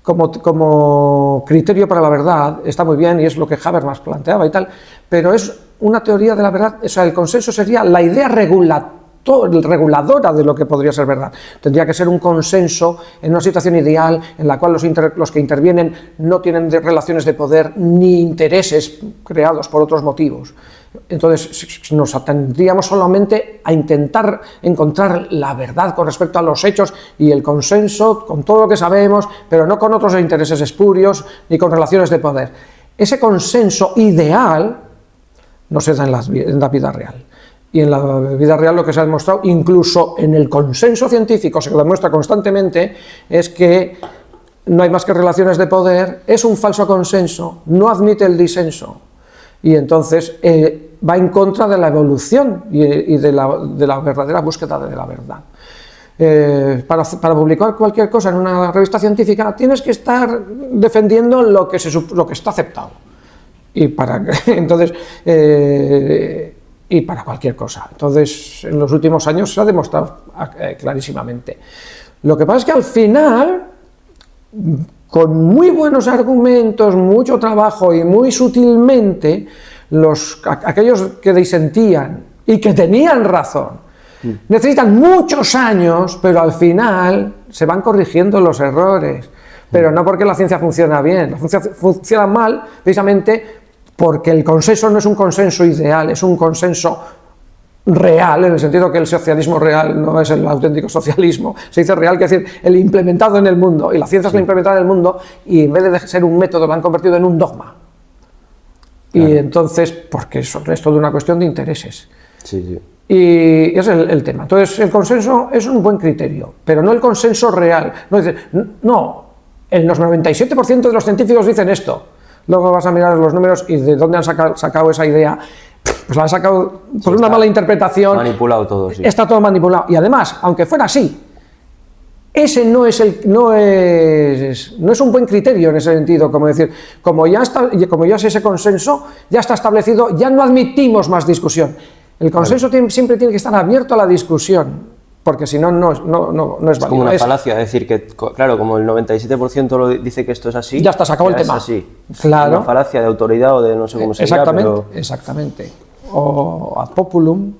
como criterio para la verdad está muy bien y es lo que Habermas planteaba y tal, pero es una teoría de la verdad. O sea, el consenso sería la idea reguladora de lo que podría ser verdad. Tendría que ser un consenso en una situación ideal en la cual los que intervienen no tienen relaciones de poder ni intereses creados por otros motivos. Entonces nos atendríamos solamente a intentar encontrar la verdad con respecto a los hechos y el consenso con todo lo que sabemos, pero no con otros intereses espurios ni con relaciones de poder. Ese consenso ideal no se da en la vida real. Y en la vida real lo que se ha demostrado, incluso en el consenso científico se demuestra constantemente, es que no hay más que relaciones de poder, es un falso consenso, no admite el disenso. Y entonces va en contra de la evolución y de la verdadera búsqueda de la verdad. Para publicar cualquier cosa en una revista científica tienes que estar defendiendo lo que está aceptado. Y para cualquier cosa. Entonces, en los últimos años se ha demostrado clarísimamente. Lo que pasa es que al final, con muy buenos argumentos, mucho trabajo y muy sutilmente, aquellos que disentían y que tenían razón, necesitan muchos años, pero al final se van corrigiendo los errores. Pero no porque la ciencia funciona bien, la ciencia funciona mal precisamente porque el consenso no es un consenso ideal, es un consenso real, en el sentido que el socialismo real no es el auténtico socialismo, se dice real, que es decir, el implementado en el mundo, y la ciencia es la implementada en el mundo, y en vez de ser un método lo han convertido en un dogma. Claro. Y entonces, porque eso es toda una cuestión de intereses. Sí. Y ese es el tema. Entonces, el consenso es un buen criterio, pero no el consenso real. No, el 97% de los científicos dicen esto. Luego vas a mirar los números y de dónde han sacado esa idea. Pues la han sacado por una mala interpretación. Manipulado todo, sí. Está todo manipulado. Y además, aunque fuera así, ese no es un buen criterio en ese sentido. Como decir, como ya es ese consenso, ya está establecido, ya no admitimos más discusión. El consenso siempre tiene que estar abierto a la discusión, porque si no, no es válido. Es como una falacia, decir que, claro, como el 97% lo dice que esto es así, ya está, se acabó el tema. Es así. Claro. Una falacia de autoridad o de no sé cómo se llama. Exactamente. O ad populum,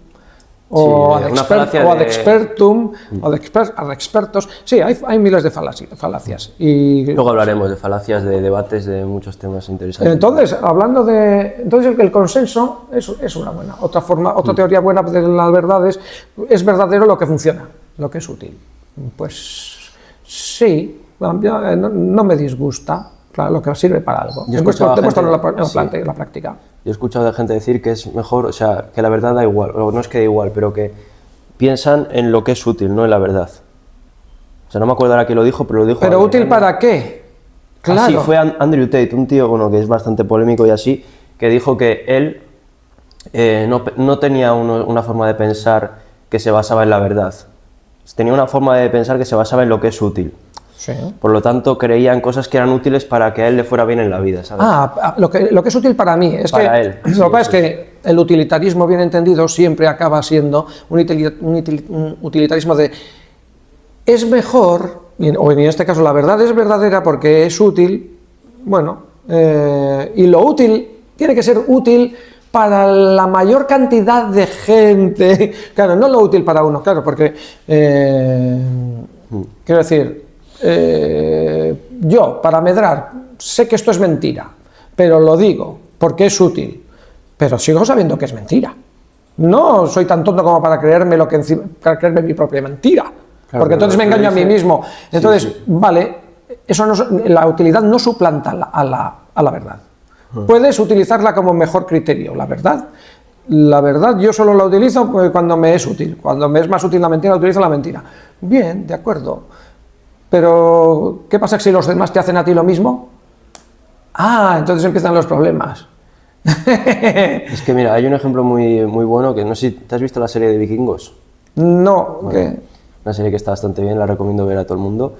o ad expertum, o ad expertos. Sí, hay miles de falacias. Y luego hablaremos de falacias, de debates, de muchos temas interesantes. Entonces, entonces el consenso es una buena. Otra teoría buena de las verdades es verdadero lo que funciona, lo que es útil. Pues sí, no me disgusta. Claro, lo que sirve para algo. Demuéstralo en la práctica. Yo he escuchado de gente decir que es mejor, o sea, que la verdad da igual, o no es que da igual, pero que piensan en lo que es útil, no en la verdad. O sea, no me acuerdo ahora quién lo dijo, pero lo dijo. ¿Pero útil para qué? Claro. Así fue Andrew Tate, un tío que es bastante polémico y así, que dijo que él no tenía una forma de pensar que se basaba en la verdad. Tenía una forma de pensar que se basaba en lo que es útil. Sí. Por lo tanto, creía en cosas que eran útiles para que a él le fuera bien en la vida, ¿sabes? Lo que es útil para mí. Para él. Lo que pasa es que el utilitarismo bien entendido siempre acaba siendo un utilitarismo de es mejor, o en este caso la verdad es verdadera porque es útil, y lo útil tiene que ser útil para la mayor cantidad de gente. Claro, no lo útil para uno, claro, porque quiero decir, yo, para medrar, sé que esto es mentira, pero lo digo porque es útil, pero sigo sabiendo que es mentira. No soy tan tonto como para creerme para creerme mi propia mentira, claro, porque entonces me engaño a mí mismo. Entonces, sí. Vale, la utilidad no suplanta a la verdad. Puedes utilizarla como mejor criterio, la verdad. La verdad yo solo la utilizo cuando me es útil. Cuando me es más útil la mentira, utilizo la mentira. Bien, de acuerdo. Pero, ¿qué pasa si los demás te hacen a ti lo mismo? Entonces empiezan los problemas. Es que mira, hay un ejemplo muy, muy bueno que no sé si te has visto la serie de Vikingos. No, Bueno, ¿qué? una serie que está bastante bien, la recomiendo ver a todo el mundo.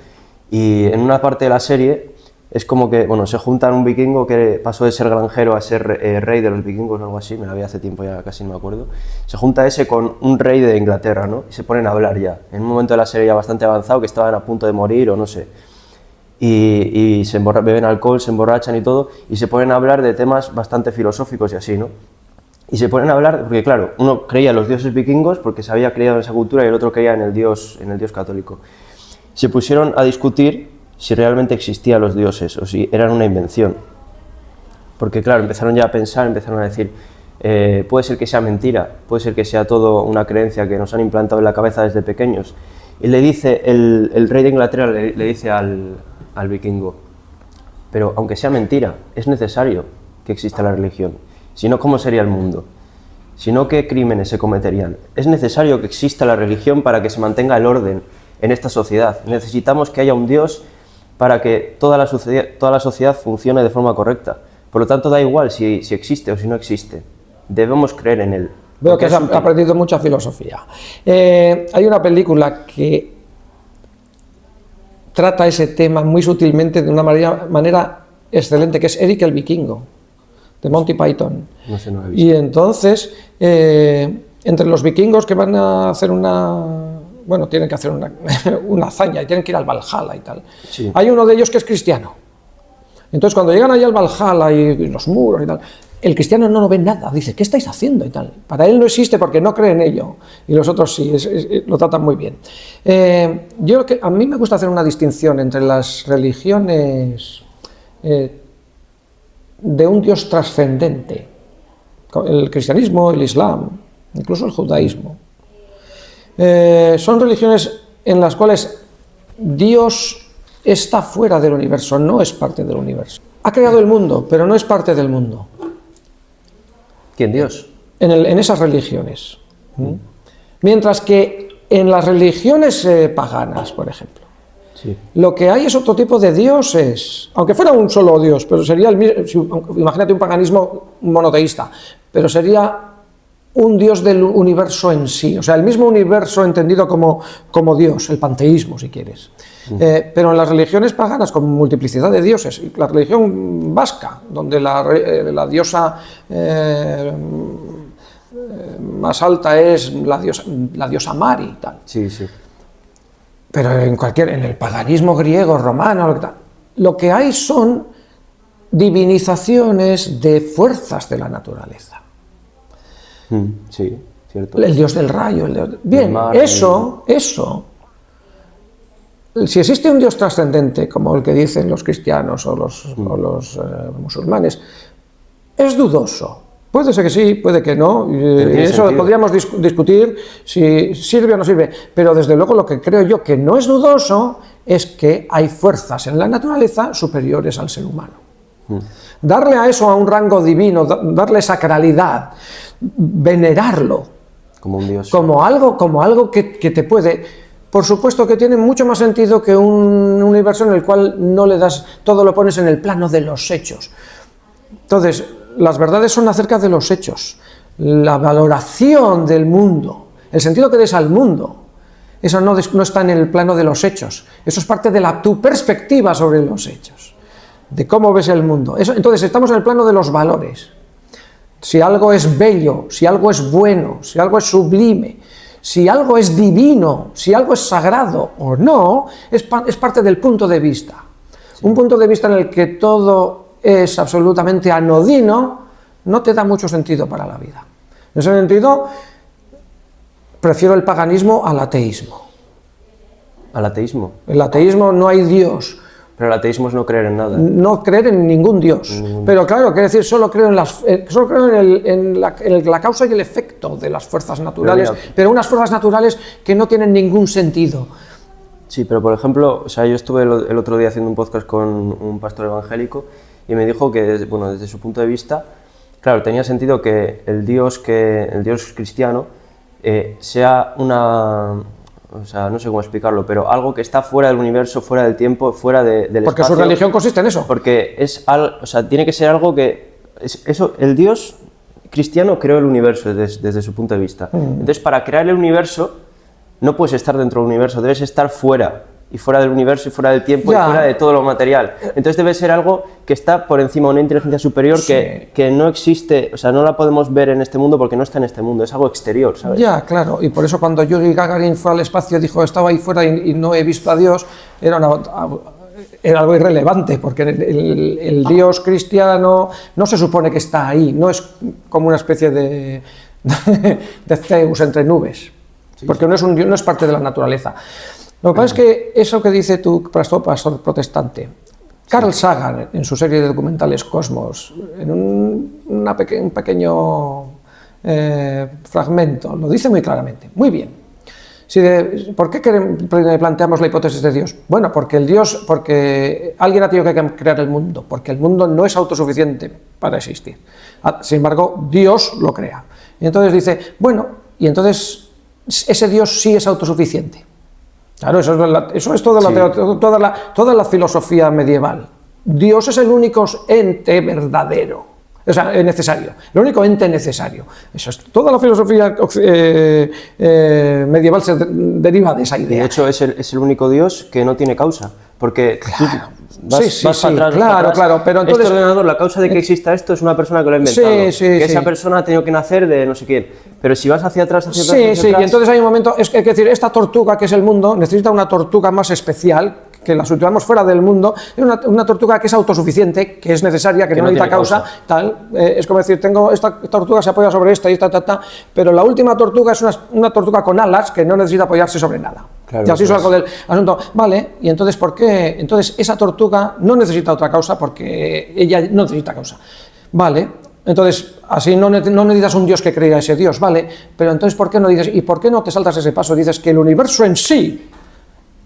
Y en una parte de la serie es como que, bueno, se juntan un vikingo que pasó de ser granjero a ser rey de los vikingos o algo así, me la vi hace tiempo ya, casi no me acuerdo. Se junta ese con un rey de Inglaterra, ¿no? Y se ponen a hablar ya, en un momento de la serie ya bastante avanzado, que estaban a punto de morir o no sé. Y beben alcohol, se emborrachan y todo, y se ponen a hablar de temas bastante filosóficos y así, ¿no? Y se ponen a hablar, porque claro, uno creía en los dioses vikingos porque se había creado en esa cultura y el otro creía en el dios católico. Se pusieron a discutir si realmente existían los dioses o si eran una invención. Porque claro, empezaron ya a pensar, empezaron a decir, puede ser que sea mentira, puede ser que sea todo una creencia que nos han implantado en la cabeza desde pequeños. Y le dice, el rey de Inglaterra le dice al vikingo, pero aunque sea mentira, es necesario que exista la religión. Si no, ¿cómo sería el mundo? Si no, ¿qué crímenes se cometerían? Es necesario que exista la religión para que se mantenga el orden en esta sociedad. Necesitamos que haya un Dios para que toda la sociedad funcione de forma correcta. Por lo tanto, da igual si existe o si no existe. Debemos creer en él. Veo que has aprendido mucha filosofía. Hay una película que trata ese tema muy sutilmente de una manera excelente, que es Eric el Vikingo, de Monty Python. No sé, no la he visto. Y entonces, entre los vikingos que van a hacer tienen que hacer una hazaña y tienen que ir al Valhalla y tal. Sí. Hay uno de ellos que es cristiano. Entonces, cuando llegan allá al Valhalla y los muros y tal, el cristiano no ve nada, dice, ¿qué estáis haciendo? Y tal. Para él no existe porque no cree en ello, y los otros sí, lo tratan muy bien. A mí me gusta hacer una distinción entre las religiones de un Dios trascendente, el cristianismo, el islam, incluso el judaísmo. Son religiones en las cuales Dios está fuera del universo, no es parte del universo. Ha creado el mundo, pero no es parte del mundo. ¿Quién, Dios? En esas religiones. Mientras que en las religiones paganas, por ejemplo, Sí. lo que hay es otro tipo de dioses, aunque fuera un solo dios, pero sería el mismo, imagínate un paganismo monoteísta, pero sería un dios del universo en sí, o sea, el mismo universo entendido como Dios, el panteísmo, si quieres. Pero en las religiones paganas, con multiplicidad de dioses, y la religión vasca, donde la diosa más alta es la diosa Mari y tal. Sí, sí. Pero en el paganismo griego, romano, lo que hay son divinizaciones de fuerzas de la naturaleza. Sí, cierto. El dios del rayo, bien, mar, eso, si existe un dios trascendente, como el que dicen los cristianos o los musulmanes, es dudoso. Puede ser que sí, puede que no, eso podríamos discutir si sirve o no sirve, pero desde luego lo que creo yo que no es dudoso es que hay fuerzas en la naturaleza superiores al ser humano. Darle a eso a un rango divino, darle sacralidad, venerarlo Como un Dios. como algo que te puede... Por supuesto que tiene mucho más sentido que un universo en el cual no le das, todo lo pones en el plano de los hechos. Entonces, las verdades son acerca de los hechos, la valoración del mundo, el sentido que des al mundo. Eso no está en el plano de los hechos, eso es parte de tu perspectiva sobre los hechos, de cómo ves el mundo. Entonces, estamos en el plano de los valores. Si algo es bello, si algo es bueno, si algo es sublime, si algo es divino, si algo es sagrado o no, es parte del punto de vista. Sí. Un punto de vista en el que todo es absolutamente anodino, no te da mucho sentido para la vida. En ese sentido, prefiero el paganismo al ateísmo. ¿Al ateísmo? El ateísmo no hay Dios. Pero el ateísmo es no creer en nada. No creer en ningún Dios. Pero claro, quiere decir, solo creo en la causa y el efecto de las fuerzas naturales, pero unas fuerzas naturales que no tienen ningún sentido. Sí, pero por ejemplo, o sea, yo estuve el otro día haciendo un podcast con un pastor evangélico y me dijo que, desde su punto de vista, claro, tenía sentido que el Dios cristiano sea una... O sea, no sé cómo explicarlo, pero algo que está fuera del universo, fuera del tiempo, fuera del espacio. Porque su religión consiste en eso. Porque tiene que ser algo que eso, el Dios cristiano creó el universo desde su punto de vista. Entonces, para crear el universo, no puedes estar dentro del universo, debes estar fuera. Y fuera del universo, y fuera del tiempo, y fuera de todo lo material. Entonces debe ser algo que está por encima de una inteligencia superior que no existe, o sea, no la podemos ver en este mundo porque no está en este mundo, es algo exterior, ¿sabes? Ya, claro, y por eso cuando Yuri Gagarin fue al espacio, dijo, estaba ahí fuera y no he visto a Dios, era algo irrelevante, porque el Dios cristiano no se supone que está ahí, no es como una especie de Zeus entre nubes, porque no es parte de la naturaleza. Lo que pasa es que eso que dice tu pastor protestante, Carl Sagan, en su serie de documentales Cosmos, en un pequeño fragmento, lo dice muy claramente, muy bien. ¿Por qué planteamos la hipótesis de Dios? Bueno, porque alguien ha tenido que crear el mundo, porque el mundo no es autosuficiente para existir. Sin embargo, Dios lo crea. Y entonces dice, bueno, y entonces ese Dios sí es autosuficiente. Claro, eso es toda la filosofía medieval. Dios es el único ente verdadero, o sea, necesario, el único ente necesario. Eso es, toda la filosofía medieval se deriva de esa idea. De hecho, es el único Dios que no tiene causa, porque claro. vas para atrás, claro, pero entonces... Este ordenador, la causa de que exista esto es una persona que lo ha inventado, esa persona ha tenido que nacer de no sé quién, pero si vas hacia atrás, y entonces hay un momento, es decir, esta tortuga que es el mundo necesita una tortuga más especial, que la situamos fuera del mundo, es una tortuga que es autosuficiente, que es necesaria, que no necesita causa, tal, es como decir, esta tortuga se apoya sobre esta y pero la última tortuga es una tortuga con alas que no necesita apoyarse sobre nada. Claro, y así salgo del asunto. Vale, y entonces, ¿por qué? Entonces, esa tortuga no necesita otra causa porque ella no necesita causa. Vale, entonces, así no necesitas un Dios que crea ese Dios, vale, pero entonces, ¿por qué no dices, y por qué no te saltas ese paso? Dices que el universo en sí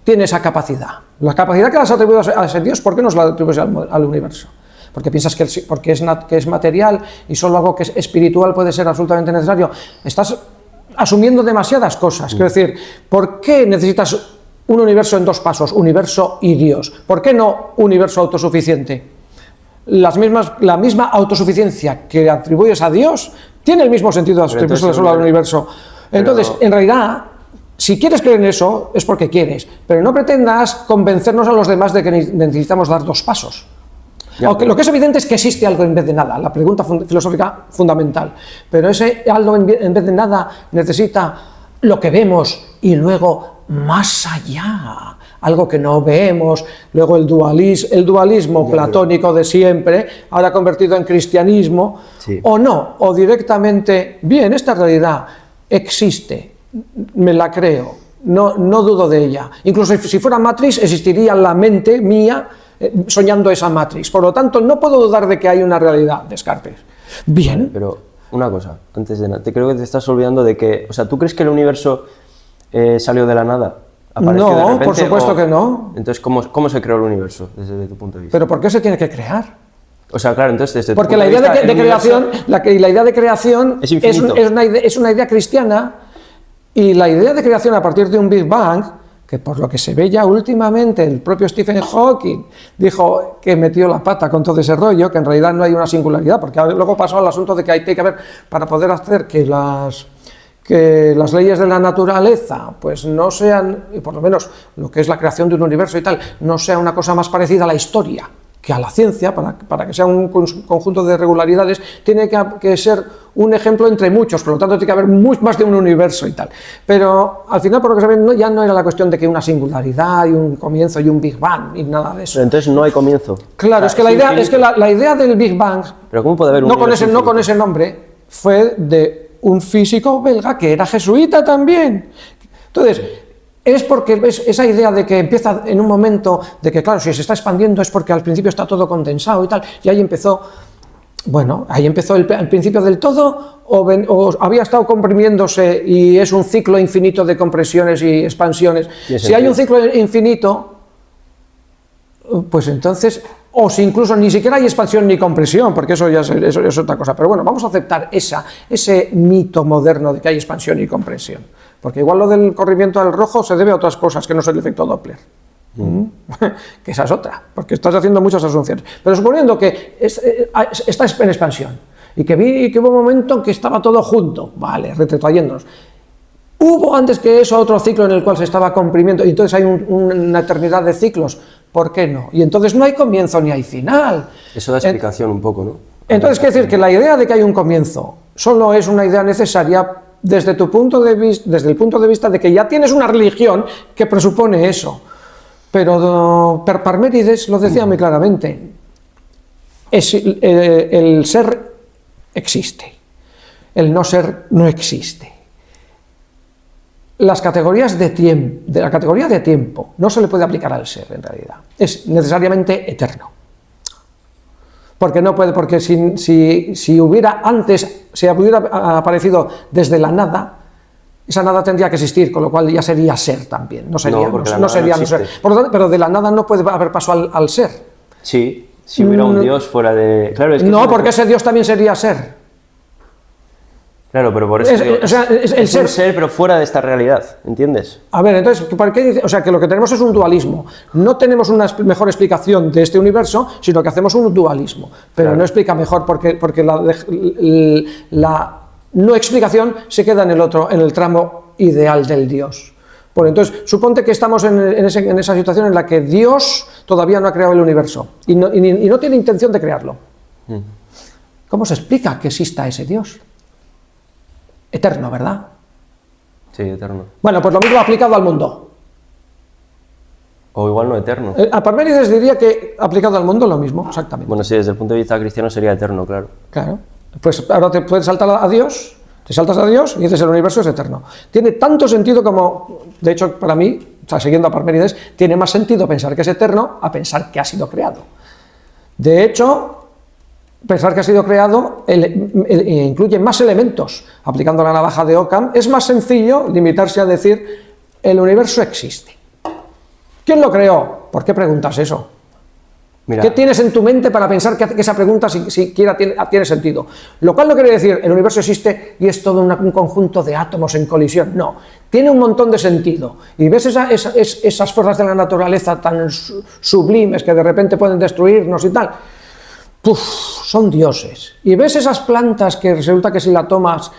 tiene esa capacidad. La capacidad que le has atribuido a ese Dios, ¿por qué no la atribuyes al universo? Porque piensas que es material y solo algo que es espiritual puede ser absolutamente necesario. Estás asumiendo demasiadas cosas. Quiero decir, ¿por qué necesitas un universo en dos pasos? Universo y Dios. ¿Por qué no universo autosuficiente? La misma autosuficiencia que atribuyes a Dios tiene el mismo sentido de atribuirse solo al universo. Entonces, en realidad, si quieres creer en eso, es porque quieres, pero no pretendas convencernos a los demás de que necesitamos dar dos pasos. Aunque lo que es evidente es que existe algo en vez de nada, la pregunta filosófica fundamental, pero ese algo en vez de nada necesita lo que vemos y luego más allá, algo que no vemos, luego el dualismo platónico de siempre, ahora convertido en cristianismo, o no, o directamente, bien, esta realidad existe, me la creo, no dudo de ella, incluso si fuera Matrix existiría la mente mía soñando esa Matrix, por lo tanto no puedo dudar de que hay una realidad, Descartes. Bien. Vale, pero una cosa, antes de nada, creo que te estás olvidando de que, o sea, ¿tú crees que el universo salió de la nada? ¿Apareció de repente, por supuesto que no. Entonces, ¿cómo se creó el universo desde tu punto de vista? ¿Pero por qué se tiene que crear? O sea, claro, entonces desde porque la idea de creación, la idea de creación es una idea cristiana, y la idea de creación a partir de un Big Bang, que por lo que se ve ya últimamente, el propio Stephen Hawking dijo que metió la pata con todo ese rollo, que en realidad no hay una singularidad, porque luego pasó al asunto de que hay que haber, para poder hacer que las leyes de la naturaleza pues no sean, y por lo menos lo que es la creación de un universo y tal, no sea una cosa más parecida a la historia que a la ciencia, para que sea un conjunto de regularidades, tiene que ser un ejemplo entre muchos, por lo tanto tiene que haber más de un universo y tal. Pero al final, por lo que se ve, ya no era la cuestión de que una singularidad y un comienzo y un Big Bang y nada de eso. Pero entonces no hay comienzo. Claro, o sea, es que la idea del Big Bang, pero ¿cómo puede haber un no con ese nombre, fue de un físico belga que era jesuita también. Entonces, es porque esa idea de que empieza en un momento de que, claro, si se está expandiendo es porque al principio está todo condensado y tal, y ahí empezó, bueno, ahí empezó el principio del todo, o había estado comprimiéndose y es un ciclo infinito de compresiones y expansiones. Si hay un ciclo infinito, pues entonces, o si incluso ni siquiera hay expansión ni compresión, porque eso ya es otra cosa, pero bueno, vamos a aceptar ese mito moderno de que hay expansión y compresión. Porque igual lo del corrimiento al rojo se debe a otras cosas que no es el efecto Doppler. Que esa es otra, porque estás haciendo muchas asunciones. Pero suponiendo que está en expansión y que hubo un momento en que estaba todo junto, vale, retrotrayéndonos. Hubo antes que eso otro ciclo en el cual se estaba comprimiendo y entonces hay una eternidad de ciclos, ¿por qué no? Y entonces no hay comienzo ni hay final. Eso da explicación un poco, ¿no? Entonces, quiere decir que la idea de que hay un comienzo solo es una idea necesaria desde el punto de vista de que ya tienes una religión que presupone eso. Pero Parménides lo decía muy claramente, el ser existe, el no ser no existe. La categoría de tiempo no se le puede aplicar al ser en realidad, es necesariamente eterno. Porque si hubiera antes, si hubiera aparecido desde la nada, esa nada tendría que existir, con lo cual ya sería ser también, no sería no ser. Por lo tanto, pero de la nada no puede haber paso al ser. Sí, si hubiera un Dios fuera de... Claro, es que no, porque ese Dios también sería ser. Claro, pero por eso es un ser, pero fuera de esta realidad, ¿entiendes? A ver, entonces, ¿para qué dice? O sea, que lo que tenemos es un dualismo. No tenemos una mejor explicación de este universo, sino que hacemos un dualismo. Pero claro, no explica mejor porque la no explicación se queda en el tramo ideal del Dios. Bueno, entonces, suponte que estamos en esa situación en la que Dios todavía no ha creado el universo y no tiene intención de crearlo. ¿Cómo se explica que exista ese Dios? Eterno, ¿verdad? Sí, eterno. Bueno, pues lo mismo aplicado al mundo. O igual no eterno. A Parménides diría que aplicado al mundo lo mismo, exactamente. Bueno, sí, desde el punto de vista cristiano sería eterno, claro. Claro. Pues ahora te puedes saltar a Dios, te saltas a Dios y dices el universo es eterno. Tiene tanto sentido como, de hecho, para mí, o sea, siguiendo a Parménides, tiene más sentido pensar que es eterno a pensar que ha sido creado. De hecho, pensar que ha sido creado incluye más elementos. Aplicando la navaja de Occam, es más sencillo limitarse a decir el universo existe. ¿Quién lo creó? ¿Por qué preguntas eso? Mira. ¿Qué tienes en tu mente para pensar que esa pregunta siquiera tiene sentido? Lo cual no quiere decir el universo existe y es todo un conjunto de átomos en colisión. No, tiene un montón de sentido. Y ves esas fuerzas de la naturaleza tan sublimes que de repente pueden destruirnos y tal. Son dioses. Y ves esas plantas que resulta que si la tomas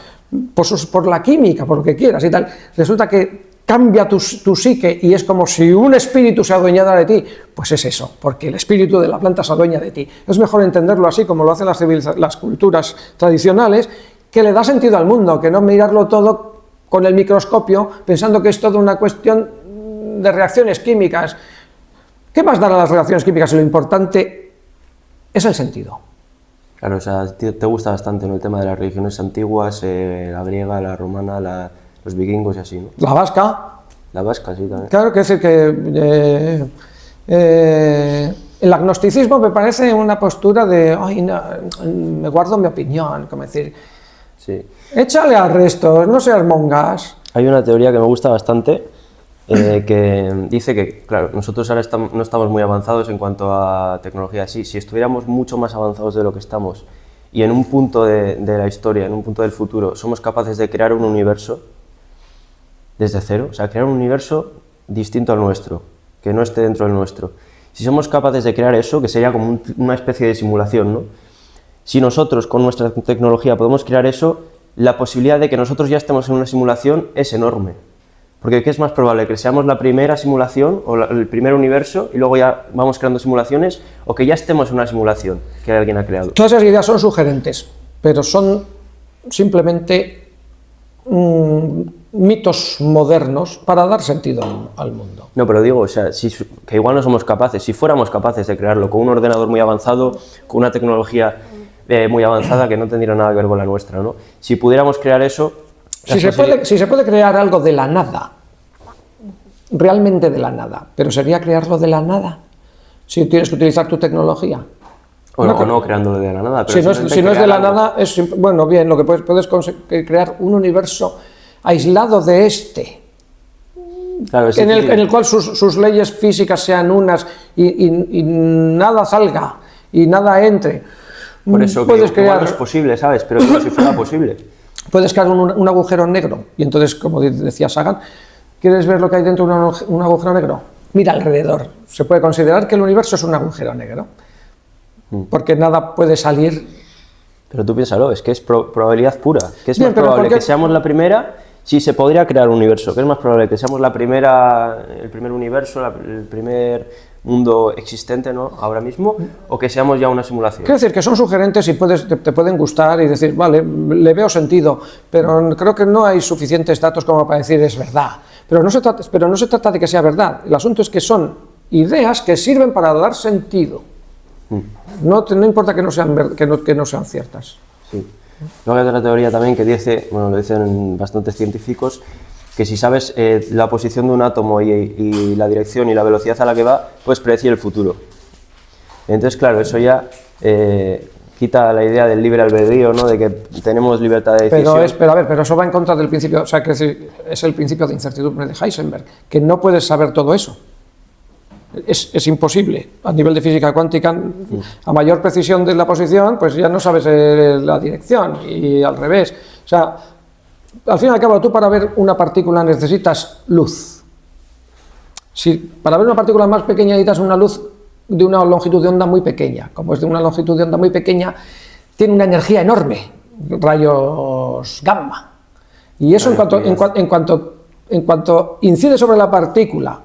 por la química, por lo que quieras y tal, resulta que cambia tu psique y es como si un espíritu se adueñara de ti. Pues es eso, porque el espíritu de la planta se adueña de ti. Es mejor entenderlo así como lo hacen las culturas tradicionales, que le da sentido al mundo, que no mirarlo todo con el microscopio pensando que es toda una cuestión de reacciones químicas. ¿Qué más dan a las reacciones químicas? Lo importante es el sentido. Claro, o sea, te gusta bastante, ¿no?, el tema de las religiones antiguas, la griega, la romana, los vikingos y así, ¿no? La vasca. La vasca, sí, también. Claro, que decir que el agnosticismo me parece una postura de, ay, no, me guardo mi opinión, como decir, sí, échale al resto, no seas mongas. Hay una teoría que me gusta bastante, que dice que, claro, nosotros ahora no estamos muy avanzados en cuanto a tecnología así. Si estuviéramos mucho más avanzados de lo que estamos y en un punto de la historia, en un punto del futuro, somos capaces de crear un universo desde cero, o sea, crear un universo distinto al nuestro, que no esté dentro del nuestro. Si somos capaces de crear eso, que sería como una especie de simulación, ¿no? Si nosotros con nuestra tecnología podemos crear eso, la posibilidad de que nosotros ya estemos en una simulación es enorme. Porque ¿qué es más probable? ¿Que seamos la primera simulación o el primer universo y luego ya vamos creando simulaciones, o que ya estemos en una simulación que alguien ha creado? Todas esas ideas son sugerentes, pero son simplemente mitos modernos para dar sentido al mundo. No, pero digo, o sea, que igual no somos capaces. Si fuéramos capaces de crearlo con un ordenador muy avanzado, con una tecnología muy avanzada que no tendría nada que ver con la nuestra, ¿no? Si pudiéramos crear eso... Si se puede crear algo de la nada, realmente de la nada, pero sería crearlo de la nada, si tienes que utilizar tu tecnología. Bueno, o no creándolo de la nada. Pero si no es de la nada, bueno, bien, lo que puedes crear un universo aislado de este, claro, en el cual sus leyes físicas sean unas y nada salga y nada entre. Por eso puedes crear... no es posible, ¿sabes? Pero si fuera posible. Puedes crear un agujero negro y entonces, como decía Sagan, ¿quieres ver lo que hay dentro de un agujero negro? mira alrededor. Se puede considerar que el universo es un agujero negro, porque nada puede salir. Pero tú piénsalo, es que es probabilidad pura. ¿Qué es Bien, más probable? ¿Que seamos la primera? Sí, se podría crear un universo. ¿Qué es más probable? ¿Que seamos la primera, el primer universo, el primer mundo existente, ¿no? Ahora mismo? ¿O que seamos ya una simulación? Quiero decir que son sugerentes y te pueden gustar y decir, vale, le veo sentido, pero creo que no hay suficientes datos como para decir es verdad. Pero no se trata de que sea verdad. El asunto es que son ideas que sirven para dar sentido. No importa que no sean ciertas. Sí. Luego hay otra teoría también que dice, bueno, lo dicen bastantes científicos, que si sabes la posición de un átomo y la dirección y la velocidad a la que va, puedes predecir el futuro. Entonces, claro, eso ya quita la idea del libre albedrío, ¿no? De que tenemos libertad de decisión. Pero eso va en contra del principio, o sea, que es el principio de incertidumbre de Heisenberg, que no puedes saber todo eso. Es imposible. A nivel de física cuántica, a mayor precisión de la posición, pues ya no sabes la dirección, y al revés. O sea, al fin y al cabo, tú para ver una partícula necesitas luz. Si para ver una partícula más pequeña necesitas una luz de una longitud de onda muy pequeña. Como es de una longitud de onda muy pequeña, tiene una energía enorme, rayos gamma. Y eso en cuanto incide sobre la partícula,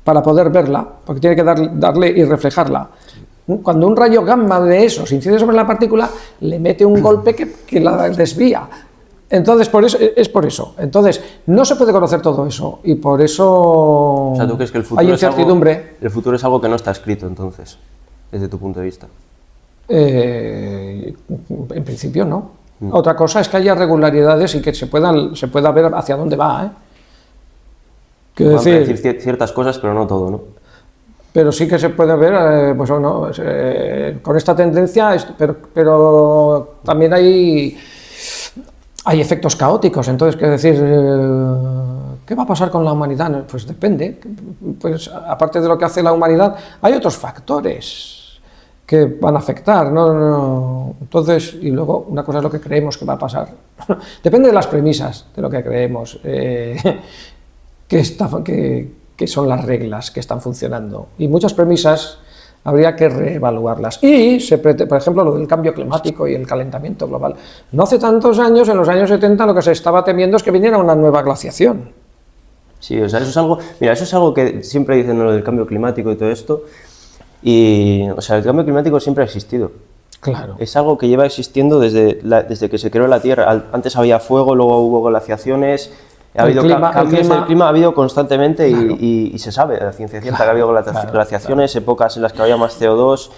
para poder verla, porque tiene que darle y reflejarla. Cuando un rayo gamma de esos incide sobre la partícula, le mete un golpe que la desvía. Entonces, es por eso. Entonces, no se puede conocer todo eso, y por eso O sea, ¿tú crees que el futuro hay incertidumbre. El futuro es algo que no está escrito, entonces, desde tu punto de vista? En principio, no. Otra cosa es que haya regularidades y que se pueda ver hacia dónde va, Quiero decir ciertas cosas, pero no todo, ¿no? Pero sí que se puede ver, pues no, con esta tendencia, pero también hay efectos caóticos. Entonces, ¿qué decir? ¿Qué va a pasar con la humanidad? Pues depende. Pues aparte de lo que hace la humanidad, hay otros factores que van a afectar, ¿no? Entonces, y luego una cosa es lo que creemos que va a pasar. Depende de las premisas de lo que creemos. Que son las reglas que están funcionando, y muchas premisas habría que reevaluarlas. Y, por ejemplo, lo del cambio climático y el calentamiento global. No hace tantos años, en los años 70, lo que se estaba temiendo es que viniera una nueva glaciación. Sí, o sea, eso es algo que siempre dicen, lo del cambio climático y todo esto, y, o sea, el cambio climático siempre ha existido. Claro. Es algo que lleva existiendo desde que se creó la Tierra. Antes había fuego, luego hubo glaciaciones. Ha habido cambios del clima, ha habido constantemente, claro. y se sabe, la ciencia cierta, que ha habido glaciaciones, claro. Épocas en las que había más CO2,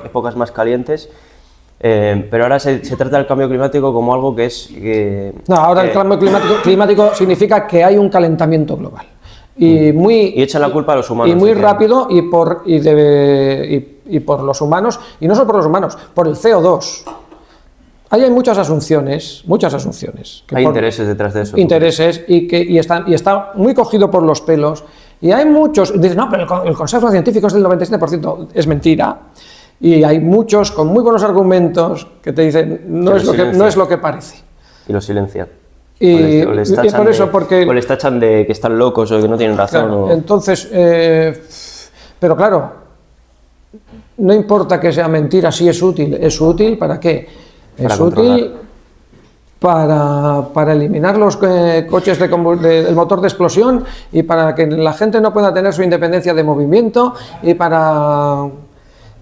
épocas más calientes, pero ahora se trata del cambio climático como algo que es... No, ahora el cambio climático significa que hay un calentamiento global. Y echan la culpa a los humanos. Y muy rápido, y por los humanos, y no solo por los humanos, por el CO2. Ahí hay muchas asunciones. Hay intereses detrás de eso. Intereses, y está muy cogido por los pelos. Y hay muchos, dicen, no, pero el consenso científico es del 97%, es mentira. Y hay muchos con muy buenos argumentos que te dicen, no es lo que parece. Y lo silencian. O les tachan de que están locos o que no tienen razón. Claro, entonces, pero claro, no importa que sea mentira, si es útil. ¿Es útil para qué? Es útil para eliminar los coches del motor de explosión, y para que la gente no pueda tener su independencia de movimiento, y para...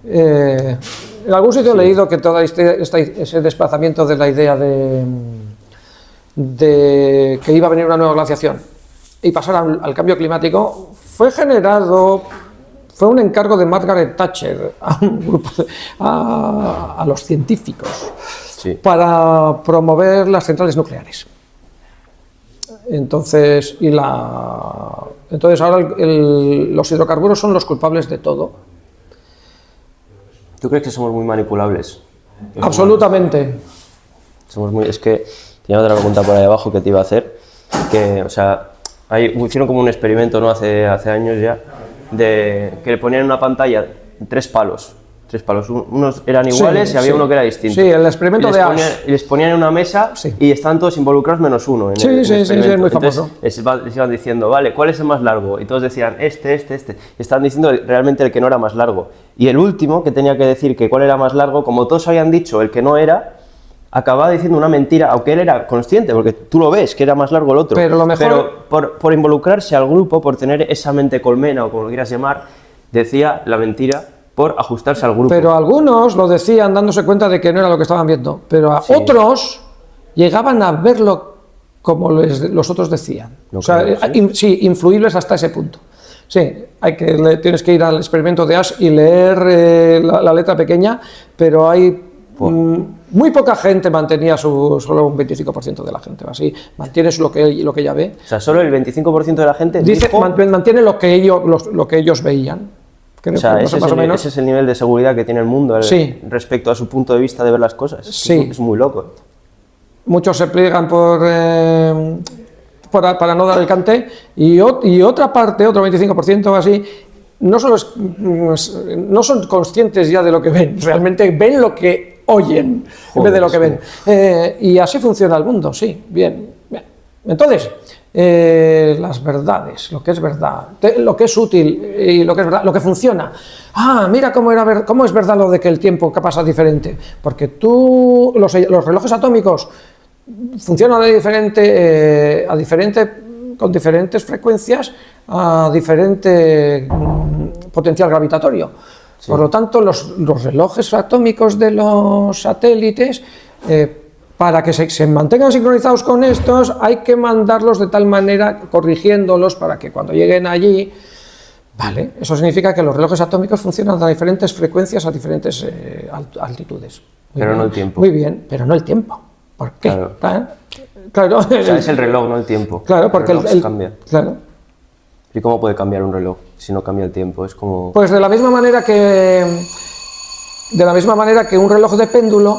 en algún sitio he leído que todo ese desplazamiento de la idea de que iba a venir una nueva glaciación y pasar al cambio climático fue un encargo de Margaret Thatcher a un grupo a los científicos, sí, para promover las centrales nucleares. Entonces, ahora los hidrocarburos son los culpables de todo. ¿Tú crees que somos muy manipulables? Absolutamente. Es que tenía otra pregunta por ahí abajo que te iba a hacer, que, o sea, hicieron como un experimento, ¿no? Hace años ya, que le ponían en una pantalla 3 palos, 3 palos. Unos eran iguales y había uno que era distinto. Sí, el experimento de Ash. Y les ponían en una mesa y estaban todos involucrados menos uno. Sí, es muy famoso. Entonces les iban diciendo, vale, ¿cuál es el más largo? Y todos decían, este. Y estaban diciendo realmente el que no era más largo. Y el último, que tenía que decir que cuál era más largo, como todos habían dicho el que no era, acababa diciendo una mentira, aunque él era consciente, porque tú lo ves, que era más largo el otro. Pero lo mejor... por involucrarse al grupo, por tener esa mente colmena o como lo quieras llamar, decía la mentira por ajustarse al grupo. Pero algunos lo decían dándose cuenta de que no era lo que estaban viendo, pero a otros llegaban a verlo como los otros decían. No, o sea, creo, sí, influibles hasta ese punto. Sí, tienes que ir al experimento de Ash y leer la letra pequeña, pero hay muy poca gente mantenía solo un 25% de la gente, así mantienes lo que ella ve. O sea, solo el 25% de la gente mantiene lo que ellos veían. Creo, o sea, ese es el nivel de seguridad que tiene el mundo respecto a su punto de vista de ver las cosas. Sí. Es muy loco. Muchos se pliegan para no dar el cante y otra parte, otro 25% así, no son conscientes ya de lo que ven, realmente ven lo que oyen en vez de lo que ven. Y así funciona el mundo, sí, bien. Entonces, las verdades, lo que es verdad, lo que es útil y lo que es verdad, lo que funciona. Mira cómo es verdad lo de que el tiempo pasa diferente, porque los relojes atómicos funcionan con diferentes frecuencias a diferente potencial gravitatorio. Sí. Por lo tanto, los relojes atómicos de los satélites, para que se mantengan sincronizados con estos, hay que mandarlos de tal manera, corrigiéndolos para que cuando lleguen allí, vale, eso significa que los relojes atómicos funcionan a diferentes frecuencias, a diferentes altitudes. Pero no el tiempo. Muy bien, pero no el tiempo. ¿Por qué? Claro. O sea, es el reloj, no el tiempo. Claro, porque el reloj cambia. Claro. ¿Y cómo puede cambiar un reloj si no cambia el tiempo? Es como... Pues de la misma manera que un reloj de péndulo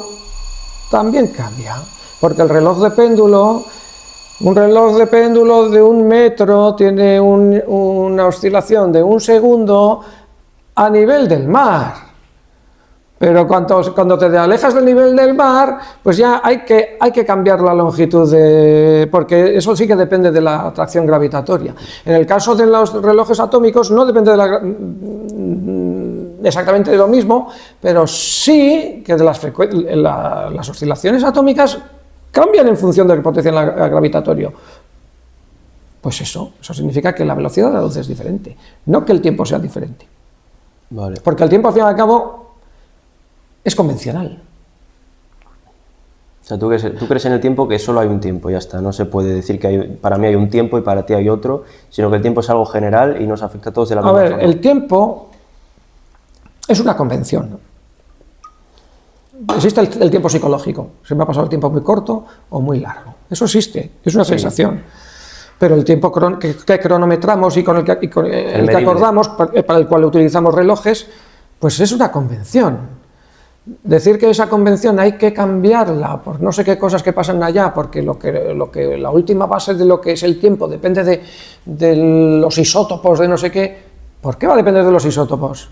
también cambia, porque un reloj de péndulo de 1 metro tiene una oscilación de 1 segundo a nivel del mar. Pero cuando te alejas del nivel del mar, pues ya hay que cambiar la longitud, porque eso sí que depende de la atracción gravitatoria. En el caso de los relojes atómicos no depende exactamente de lo mismo, pero sí que las oscilaciones atómicas cambian en función del potencial gravitatorio. Pues eso significa que la velocidad de la luz es diferente, no que el tiempo sea diferente. Vale. Porque el tiempo, al fin y al cabo, es convencional. O sea, tú crees en el tiempo que solo hay un tiempo, ya está. No se puede decir que para mí hay un tiempo y para ti hay otro, sino que el tiempo es algo general y nos afecta a todos de la misma forma. El tiempo es una convención. Existe el tiempo psicológico. Se me ha pasado el tiempo muy corto o muy largo. Eso existe, es una sensación. Pero el tiempo que cronometramos y con el que acordamos, para el cual utilizamos relojes, pues es una convención. Decir que esa convención hay que cambiarla por no sé qué cosas que pasan allá, porque la última base de lo que es el tiempo depende de los isótopos de no sé qué. ¿Por qué va a depender de los isótopos?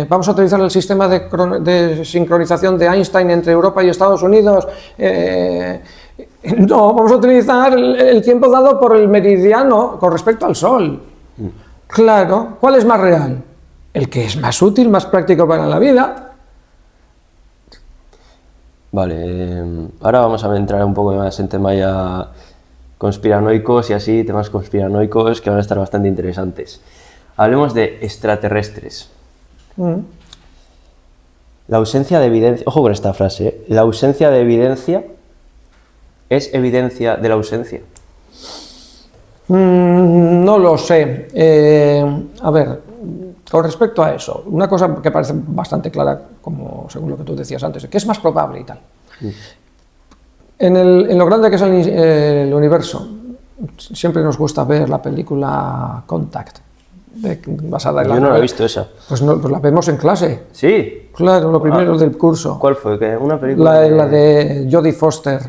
Vamos a utilizar el sistema de sincronización de Einstein entre Europa y Estados Unidos. No, vamos a utilizar el tiempo dado por el meridiano con respecto al Sol. Claro, ¿cuál es más real? El que es más útil, más práctico para la vida. Vale, ahora vamos a entrar un poco más en tema ya conspiranoicos y así, temas conspiranoicos que van a estar bastante interesantes. Hablemos de extraterrestres. La ausencia de evidencia, ojo con esta frase, la ausencia de evidencia es evidencia de la ausencia. No lo sé. A ver, con respecto a eso, una cosa que parece bastante clara, como según lo que tú decías antes, que es más probable y tal. En lo grande que es el universo, siempre nos gusta ver la película Contact. Basada en Yo no la he visto esa. Pues la vemos en clase. Sí. Claro, lo primero del curso. ¿Cuál fue? ¿Una película? La de Jodie Foster,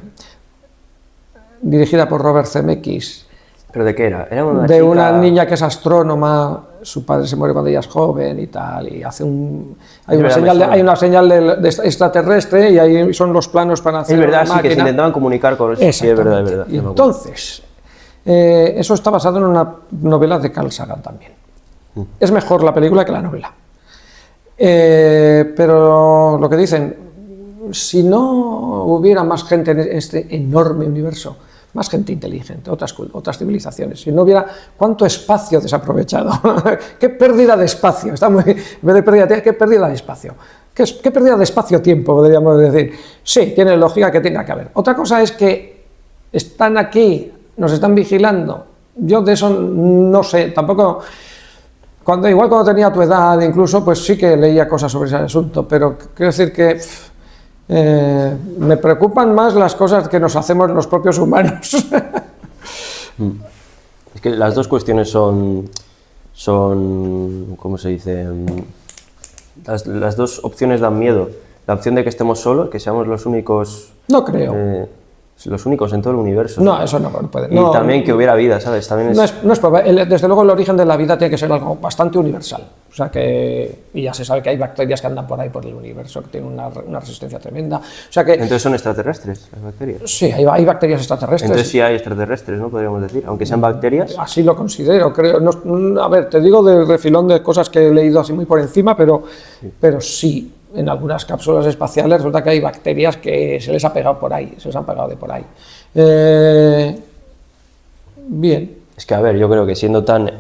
dirigida por Robert Zemeckis. ¿Pero de qué era? ¿Era una de chica? Una niña que es astrónoma su padre se muere cuando ella es joven y tal, y hace hay una señal de extraterrestre y ahí son los planos para hacer es verdad, una sí, máquina. que se intentaban comunicar con eso. Sí, es verdad, es verdad. Y entonces, eso está basado en una novela de Carl Sagan también. Es mejor la película que la novela. Pero lo que dicen, si no hubiera más gente en este enorme universo, más gente inteligente, otras civilizaciones, si no hubiera cuánto espacio desaprovechado, qué pérdida de espacio, en vez de pérdida, qué pérdida de espacio, qué pérdida de espacio-tiempo, podríamos decir. Sí, tiene lógica que tenga que haber. Otra cosa es que están aquí, nos están vigilando, yo de eso no sé, tampoco, igual cuando tenía tu edad incluso, pues sí que leía cosas sobre ese asunto, pero quiero decir que me preocupan más las cosas que nos hacemos los propios humanos. Es que las dos cuestiones son ¿cómo se dice? Las dos opciones dan miedo. La opción de que estemos solos, que seamos los únicos... No creo. Los únicos en todo el universo. No, eso no puede. Y no, también que hubiera vida, ¿sabes? También no es probable. Desde luego el origen de la vida tiene que ser algo bastante universal. O sea que, y ya se sabe que hay bacterias que andan por ahí por el universo, que tienen una resistencia tremenda. O sea que, entonces son extraterrestres las bacterias. Sí, hay bacterias extraterrestres. Entonces sí hay extraterrestres, ¿no? Podríamos decir, aunque sean bacterias. Así lo considero, creo. A ver, te digo de refilón de cosas que he leído así muy por encima, pero sí. En algunas cápsulas espaciales resulta que hay bacterias que se les ha pegado por ahí, se les han pegado de por ahí. Bien. Es que, a ver, yo creo que siendo tan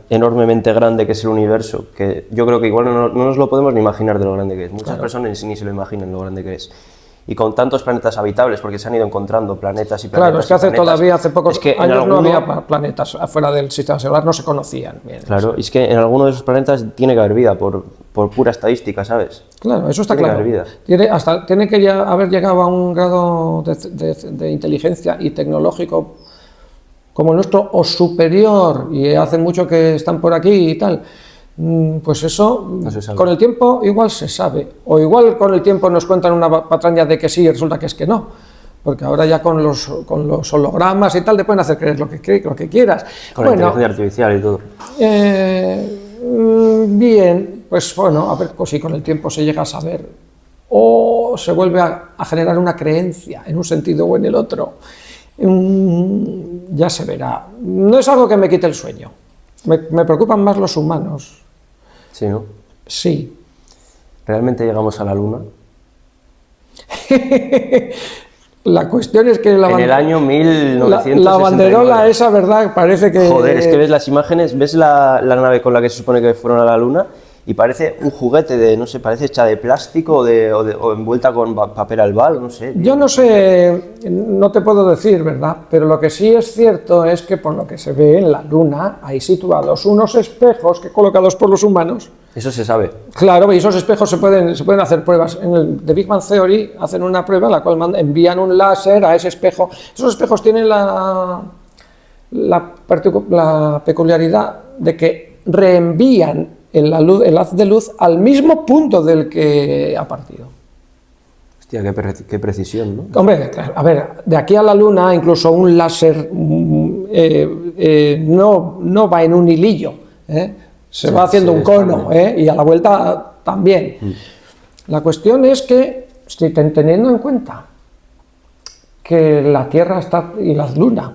enormemente grande que es el universo, que yo creo que igual no nos lo podemos ni imaginar de lo grande que es. Muchas personas ni se lo imaginan lo grande que es. Y con tantos planetas habitables, porque se han ido encontrando planetas y planetas. Claro, es que todavía hace pocos años no había planetas afuera del sistema solar, no se conocían bien. Claro, y es que en alguno de esos planetas tiene que haber vida, por pura estadística, ¿sabes? Claro, eso está claro. Tiene que haber llegado a un grado de inteligencia y tecnológico como el nuestro o superior, y hace mucho que están por aquí y tal. Pues eso, no con el tiempo igual se sabe, o igual con el tiempo nos cuentan una patraña de que sí y resulta que es que no, porque ahora ya con los hologramas y tal te pueden hacer creer lo que quieras. Con la inteligencia artificial y todo. Bien, pues bueno, a ver si con el tiempo se llega a saber, o se vuelve a generar una creencia en un sentido o en el otro, ya se verá. No es algo que me quite el sueño, me preocupan más los humanos. Sí, ¿no? Sí. ¿Realmente llegamos a la Luna? La cuestión es que en el año 1969. La banderola esa, ¿verdad? Parece que... Joder, es que ves las imágenes, ves la nave con la que se supone que fueron a la Luna y parece un juguete de, no sé, parece hecha de plástico o envuelta con papel albal, no sé. Tío. Yo no sé, no te puedo decir, ¿verdad? Pero lo que sí es cierto es que por lo que se ve en la Luna hay situados unos espejos que colocados por los humanos. Eso se sabe. Claro, y esos espejos se pueden hacer pruebas. En el The Big Bang Theory hacen una prueba en la cual envían un láser a ese espejo. Esos espejos tienen la peculiaridad de que reenvían el haz de luz al mismo punto del que ha partido. Hostia, qué precisión, ¿no? Hombre, a ver, de aquí a la Luna incluso un láser no va en un hilillo, se va haciendo un cono, y a la vuelta también. La cuestión es que, teniendo en cuenta que la Tierra y la Luna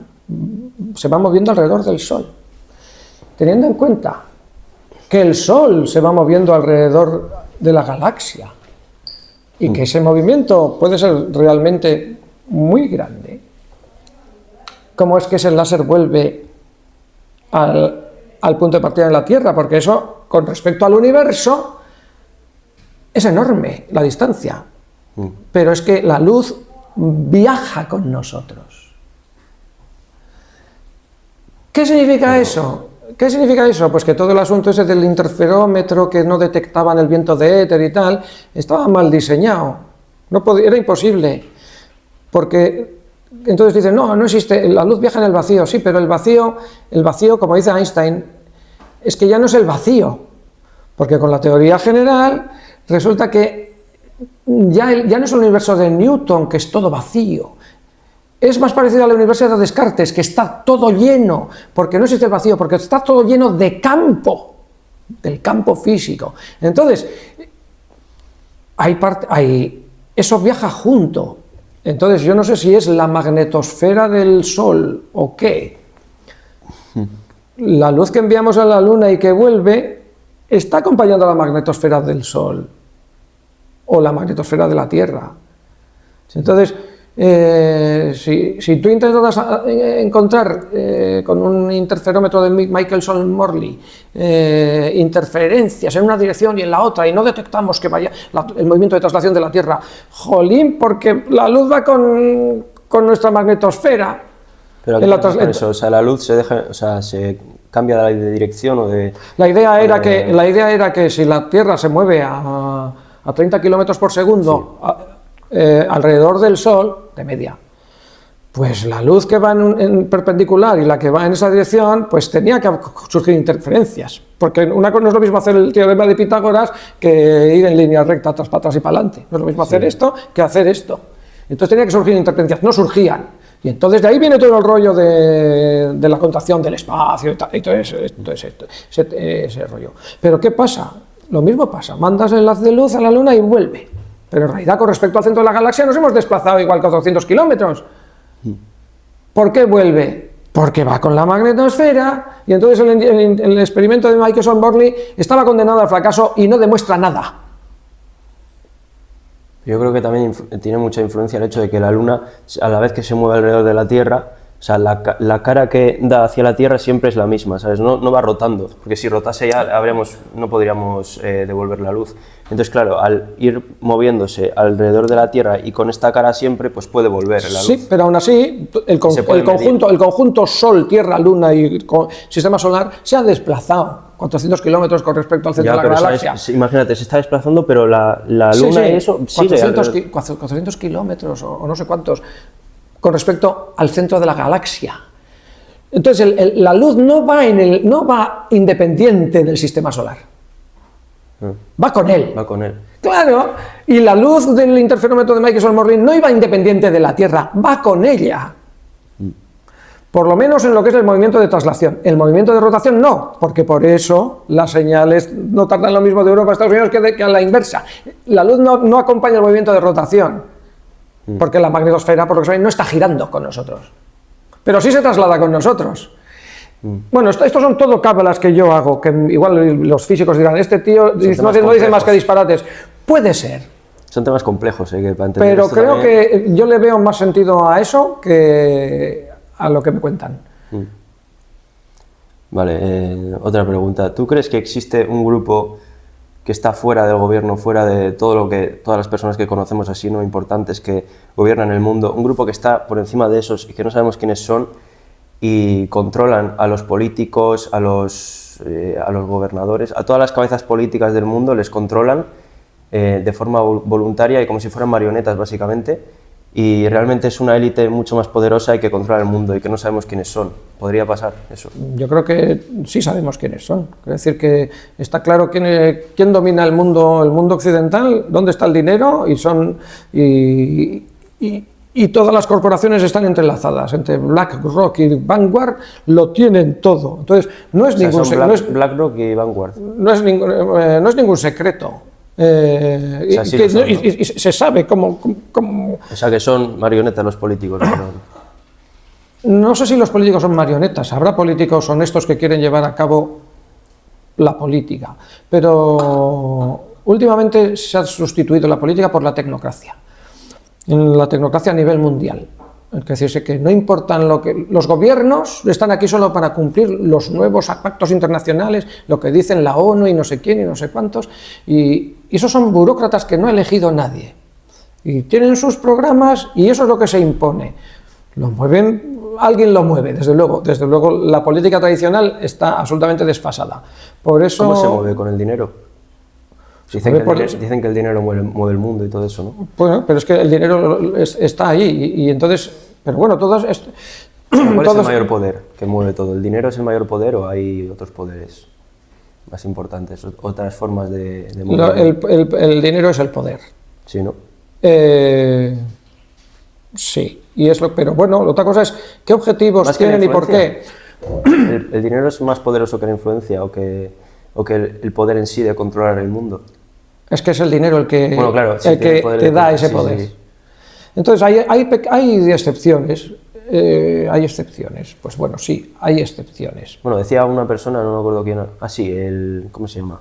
se van moviendo alrededor del Sol, teniendo en cuenta que el Sol se va moviendo alrededor de la galaxia y que ese movimiento puede ser realmente muy grande, ¿cómo es que ese láser vuelve al punto de partida de la Tierra? Porque eso, con respecto al universo, es enorme la distancia, pero es que la luz viaja con nosotros. ¿Qué significa eso? ¿Qué significa eso? Pues que todo el asunto ese del interferómetro que no detectaban el viento de éter y tal, estaba mal diseñado. Era imposible. Porque entonces dicen, no existe, la luz viaja en el vacío. Sí, pero el vacío, como dice Einstein, es que ya no es el vacío. Porque con la teoría general resulta que ya no es el universo de Newton, que es todo vacío. es más parecido a la Universidad de Descartes, que está todo lleno, porque no existe el vacío, porque está todo lleno de campo, del campo físico. Entonces, eso viaja junto. Entonces, yo no sé si es la magnetosfera del Sol o qué. La luz que enviamos a la Luna y que vuelve está acompañando a la magnetosfera del Sol o la magnetosfera de la Tierra. Entonces, si tú intentas encontrar con un interferómetro de Michelson-Morley interferencias en una dirección y en la otra y no detectamos que vaya el movimiento de traslación de la Tierra, jolín, porque la luz va con nuestra magnetosfera. Pero eso, o sea, la luz se deja, o sea, se cambia de dirección o de... La idea era que si la Tierra se mueve a 30 kilómetros por segundo alrededor del Sol, de media, pues la luz que va en perpendicular y la que va en esa dirección, pues tenía que surgir interferencias, porque no es lo mismo hacer el teorema de Pitágoras que ir en línea recta, atrás, para atrás y para adelante. No es lo mismo hacer esto que hacer esto. Entonces tenía que surgir interferencias, no surgían. Y entonces de ahí viene todo el rollo de la contracción del espacio y todo ese rollo. Pero ¿qué pasa? Lo mismo pasa, mandas el haz de luz a la Luna y vuelve. Pero en realidad, con respecto al centro de la galaxia, nos hemos desplazado igual que 200 kilómetros. ¿Por qué vuelve? Porque va con la magnetosfera, y entonces el experimento de Michelson-Morley estaba condenado al fracaso y no demuestra nada. Yo creo que también tiene mucha influencia el hecho de que la Luna, a la vez que se mueve alrededor de la Tierra, o sea, la cara que da hacia la Tierra siempre es la misma, ¿sabes? No va rotando, porque si rotase ya no podríamos devolver la luz. Entonces, claro, al ir moviéndose alrededor de la Tierra y con esta cara siempre, pues puede volver la luz. Sí, pero aún así, el conjunto Sol, Tierra, Luna y Sistema Solar se ha desplazado 400 kilómetros con respecto al centro de la galaxia. ¿Sabes? Imagínate, se está desplazando, pero la Luna y eso sigue 400 kilómetros o no sé cuántos con respecto al centro de la galaxia. Entonces, la luz no va independiente del sistema solar. Va con él. Va con él. Claro, y la luz del interferómetro de Michelson-Morley no iba independiente de la Tierra, va con ella. Por lo menos en lo que es el movimiento de traslación. El movimiento de rotación no, porque por eso las señales no tardan lo mismo de Europa a Estados Unidos que a la inversa. La luz no acompaña el movimiento de rotación, porque la magnetosfera, por lo que sabéis, no está girando con nosotros. Pero sí se traslada con nosotros. Bueno, estos son todo cábalas que yo hago, que igual los físicos dirán, este tío no dice más que disparates. Puede ser. Son temas complejos, que para entender. Pero creo que yo le veo más sentido a eso que a lo que me cuentan. Vale, otra pregunta. ¿Tú crees que existe un grupo que está fuera del gobierno, fuera de todas las personas que conocemos así, no importantes, que gobiernan el mundo, un grupo que está por encima de esos y que no sabemos quiénes son y controlan a los políticos, a los gobernadores, a todas las cabezas políticas del mundo, les controlan de forma voluntaria y como si fueran marionetas básicamente, y realmente es una élite mucho más poderosa y que controla el mundo y que no sabemos quiénes son? ¿Podría pasar eso? Yo creo que sí sabemos quiénes son. Es decir, que está claro quién domina el mundo occidental, dónde está el dinero, y todas las corporaciones están entrelazadas. Entre BlackRock y Vanguard lo tienen todo. Entonces, no es ningún secreto. BlackRock y Vanguard. No es ningún secreto. Y se sabe cómo... O sea, que son marionetas los políticos. No sé si los políticos son marionetas. Habrá políticos honestos que quieren llevar a cabo la política. Pero últimamente se ha sustituido la política por la tecnocracia. En la tecnocracia a nivel mundial. Es decir, que no importan los gobiernos están aquí solo para cumplir los nuevos pactos internacionales, lo que dicen la ONU y no sé quién y no sé cuántos, y esos son burócratas que no ha elegido nadie. Y tienen sus programas y eso es lo que se impone. Lo mueven, alguien lo mueve, desde luego la política tradicional está absolutamente desfasada. Por eso, ¿cómo se mueve? ¿Con el dinero? Dicen que el dinero mueve el mundo y todo eso, ¿no? Bueno, pero es que el dinero está ahí y entonces, pero bueno, ¿cuál es el mayor poder que mueve todo? ¿El dinero es el mayor poder o hay otros poderes más importantes, otras formas de mover? El dinero es el poder. Sí, ¿no? Sí. pero bueno, la otra cosa es qué objetivos tienen y por qué. ¿El dinero es más poderoso que la influencia o que el poder en sí de controlar el mundo? Es que es el dinero el que, bueno, claro, sí, el que te da ese poder. Sí. Entonces hay excepciones. Hay excepciones. Pues bueno, sí, hay excepciones. Bueno, decía una persona, no me acuerdo quién, ¿cómo se llama?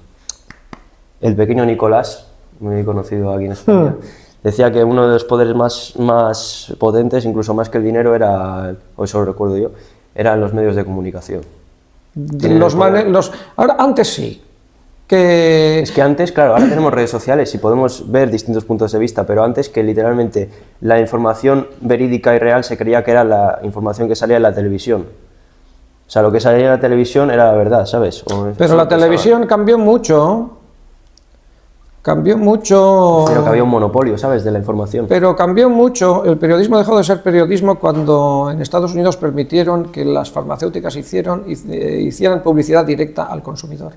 El pequeño Nicolás, muy conocido aquí en España. Decía que uno de los poderes más potentes, incluso más que el dinero, o eso lo recuerdo yo, eran los medios de comunicación. Ahora, antes sí. Es que antes, claro, ahora tenemos redes sociales y podemos ver distintos puntos de vista, pero antes que literalmente la información verídica y real se creía que era la información que salía en la televisión. O sea, lo que salía en la televisión era la verdad, ¿sabes? Pero la televisión cambió mucho. Pero que había un monopolio, ¿sabes?, de la información. Pero cambió mucho. El periodismo dejó de ser periodismo cuando en Estados Unidos permitieron que las farmacéuticas hicieran publicidad directa al consumidor.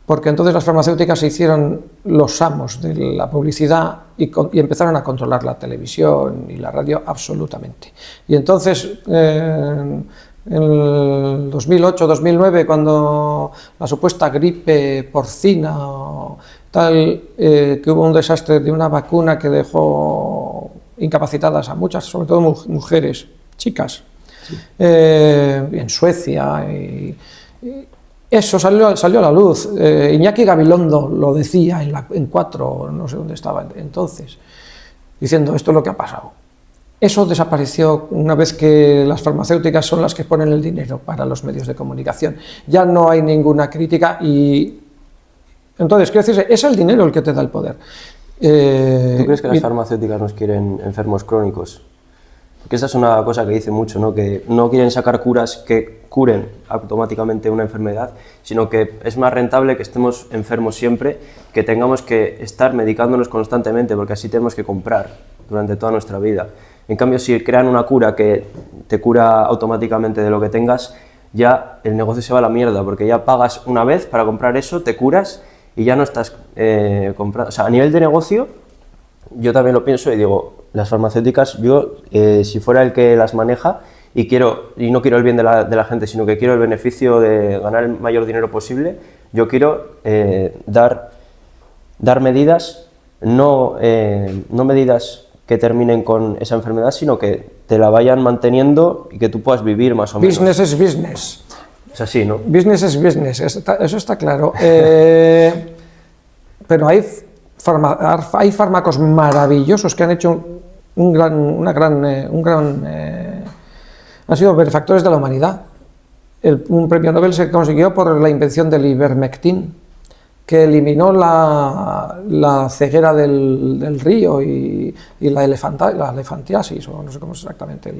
Porque entonces las farmacéuticas se hicieron los amos de la publicidad y empezaron a controlar la televisión y la radio absolutamente. Y entonces, en el 2008-2009, cuando la supuesta gripe porcina o tal, que hubo un desastre de una vacuna que dejó incapacitadas a muchas, sobre todo mujeres, chicas, sí. En Suecia, eso salió a la luz. Iñaki Gabilondo lo decía en 4, no sé dónde estaba entonces, diciendo esto es lo que ha pasado. Eso desapareció una vez que las farmacéuticas son las que ponen el dinero para los medios de comunicación. Ya no hay ninguna crítica y entonces, quiero decir, es el dinero el que te da el poder. ¿Tú crees que las farmacéuticas nos quieren enfermos crónicos? Porque esa es una cosa que dicen mucho, ¿no? Que no quieren sacar curas que curen automáticamente una enfermedad, sino que es más rentable que estemos enfermos siempre, que tengamos que estar medicándonos constantemente, porque así tenemos que comprar durante toda nuestra vida. En cambio, si crean una cura que te cura automáticamente de lo que tengas, ya el negocio se va a la mierda, porque ya pagas una vez para comprar eso, te curas y ya no estás comprando. O sea, a nivel de negocio, yo también lo pienso y digo, las farmacéuticas, yo, si fuera el que las maneja y no quiero el bien de la gente, sino que quiero el beneficio de ganar el mayor dinero posible, yo quiero dar medidas, no medidas que terminen con esa enfermedad, sino que te la vayan manteniendo y que tú puedas vivir más o menos. Business es business. Es así, ¿no? Business es business, eso está claro. Pero hay fármacos maravillosos que han hecho han sido benefactores de la humanidad. Un premio Nobel se consiguió por la invención del ivermectin, que eliminó la ceguera del río y la elefantiasis, o no sé cómo es exactamente.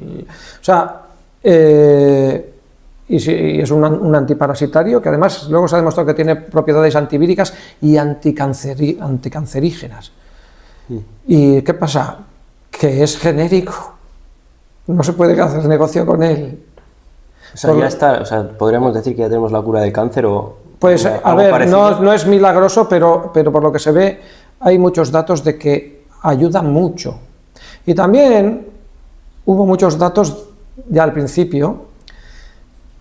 Y es un antiparasitario que además luego se ha demostrado que tiene propiedades antivíricas y anticancerígenas. Sí. ¿Y qué pasa? Que es genérico, no se puede hacer negocio con él. O sea, ya está, podríamos decir que ya tenemos la cura del cáncer o... Pues a ver, no es milagroso, pero por lo que se ve hay muchos datos de que ayuda mucho. Y también hubo muchos datos ya al principio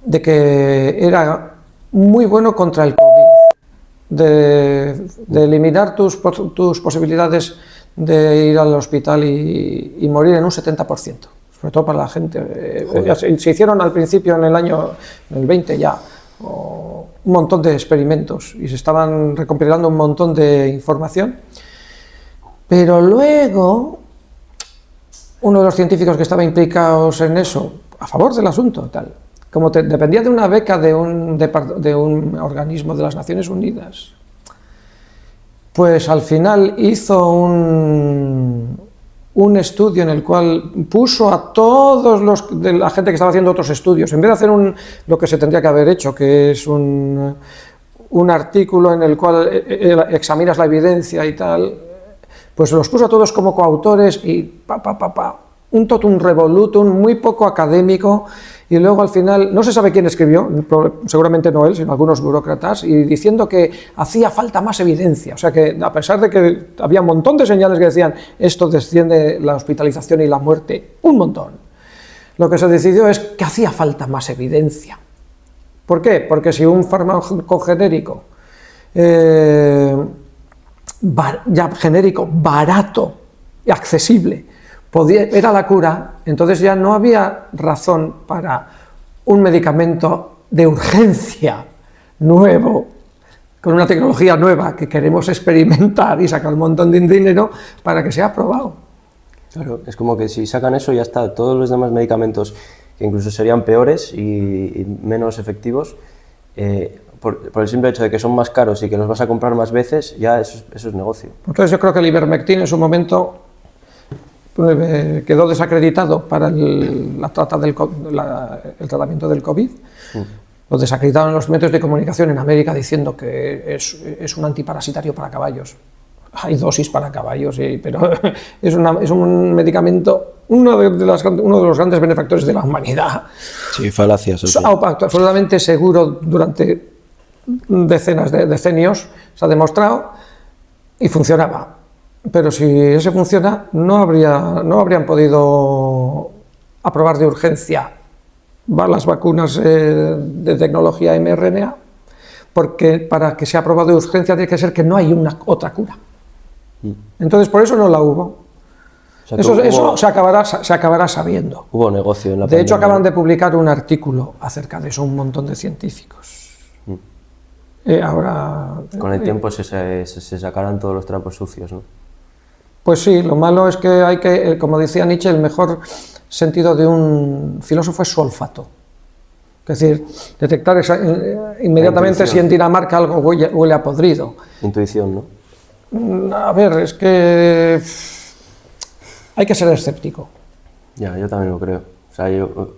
de que era muy bueno contra el COVID, de eliminar tus posibilidades de ir al hospital y morir en un 70%, sobre todo para la gente. Se hicieron al principio en el 20 ya, un montón de experimentos y se estaban recompilando un montón de información, pero luego uno de los científicos que estaba implicados en eso, a favor del asunto, tal, como dependía de una beca de un organismo de las Naciones Unidas, pues al final hizo un estudio en el cual puso a todos de la gente que estaba haciendo otros estudios, en vez de hacer lo que se tendría que haber hecho, que es un artículo en el cual examinas la evidencia y tal, pues los puso a todos como coautores y un totum revolutum muy poco académico, y luego al final, no se sabe quién escribió, seguramente no él, sino algunos burócratas, y diciendo que hacía falta más evidencia, o sea que a pesar de que había un montón de señales que decían esto desciende la hospitalización y la muerte, un montón, lo que se decidió es que hacía falta más evidencia. ¿Por qué? Porque si un fármaco genérico, ya genérico, barato y accesible, era la cura, entonces ya no había razón para un medicamento de urgencia nuevo, con una tecnología nueva que queremos experimentar y sacar un montón de dinero para que sea aprobado. Claro, es como que si sacan eso ya está, todos los demás medicamentos que incluso serían peores y menos efectivos, por el simple hecho de que son más caros y que los vas a comprar más veces, ya eso es negocio. Entonces yo creo que el Ivermectin en su momento quedó desacreditado para el tratamiento del COVID. Lo desacreditaron los medios de comunicación en América diciendo que es un antiparasitario para caballos. Hay dosis para caballos, pero es un medicamento, uno de los grandes benefactores de la humanidad. Sí, falacias. Absolutamente seguro durante decenas de decenios, se ha demostrado, y funcionaba. Pero si ese funciona, no habrían podido aprobar de urgencia las vacunas de tecnología mRNA, porque para que sea aprobado de urgencia tiene que ser que no hay otra cura. Entonces por eso no la hubo. O sea, eso se acabará sabiendo. Hubo negocio en la pandemia. De hecho acaban de publicar un artículo acerca de eso, un montón de científicos. Ahora, con el tiempo se sacarán todos los trapos sucios, ¿no? Pues sí, lo malo es que como decía Nietzsche, el mejor sentido de un filósofo es su olfato. Es decir, detectar inmediatamente si en Dinamarca algo huele a podrido. Intuición, ¿no? A ver, es que hay que ser escéptico. Ya, yo también lo creo. O sea,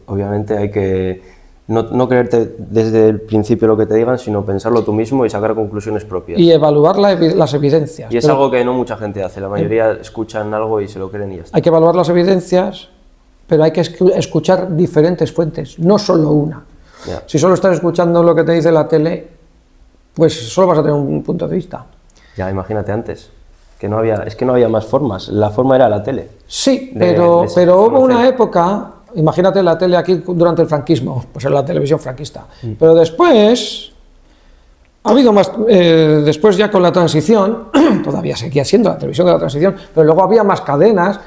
obviamente hay que no creerte desde el principio lo que te digan, sino pensarlo tú mismo y sacar conclusiones propias. Y evaluar las evidencias. Y es algo que no mucha gente hace. La mayoría escuchan algo y se lo creen y ya está. Hay que evaluar las evidencias, pero hay que escuchar diferentes fuentes, no solo una. Ya. Si solo estás escuchando lo que te dice la tele, pues solo vas a tener un punto de vista. Ya, imagínate antes, que no había más formas, la forma era la tele. Sí, pero hubo una época, imagínate la tele aquí durante el franquismo, pues era la televisión franquista, pero después, ha habido más, después ya con la transición, todavía seguía siendo la televisión de la transición, pero luego había más cadenas,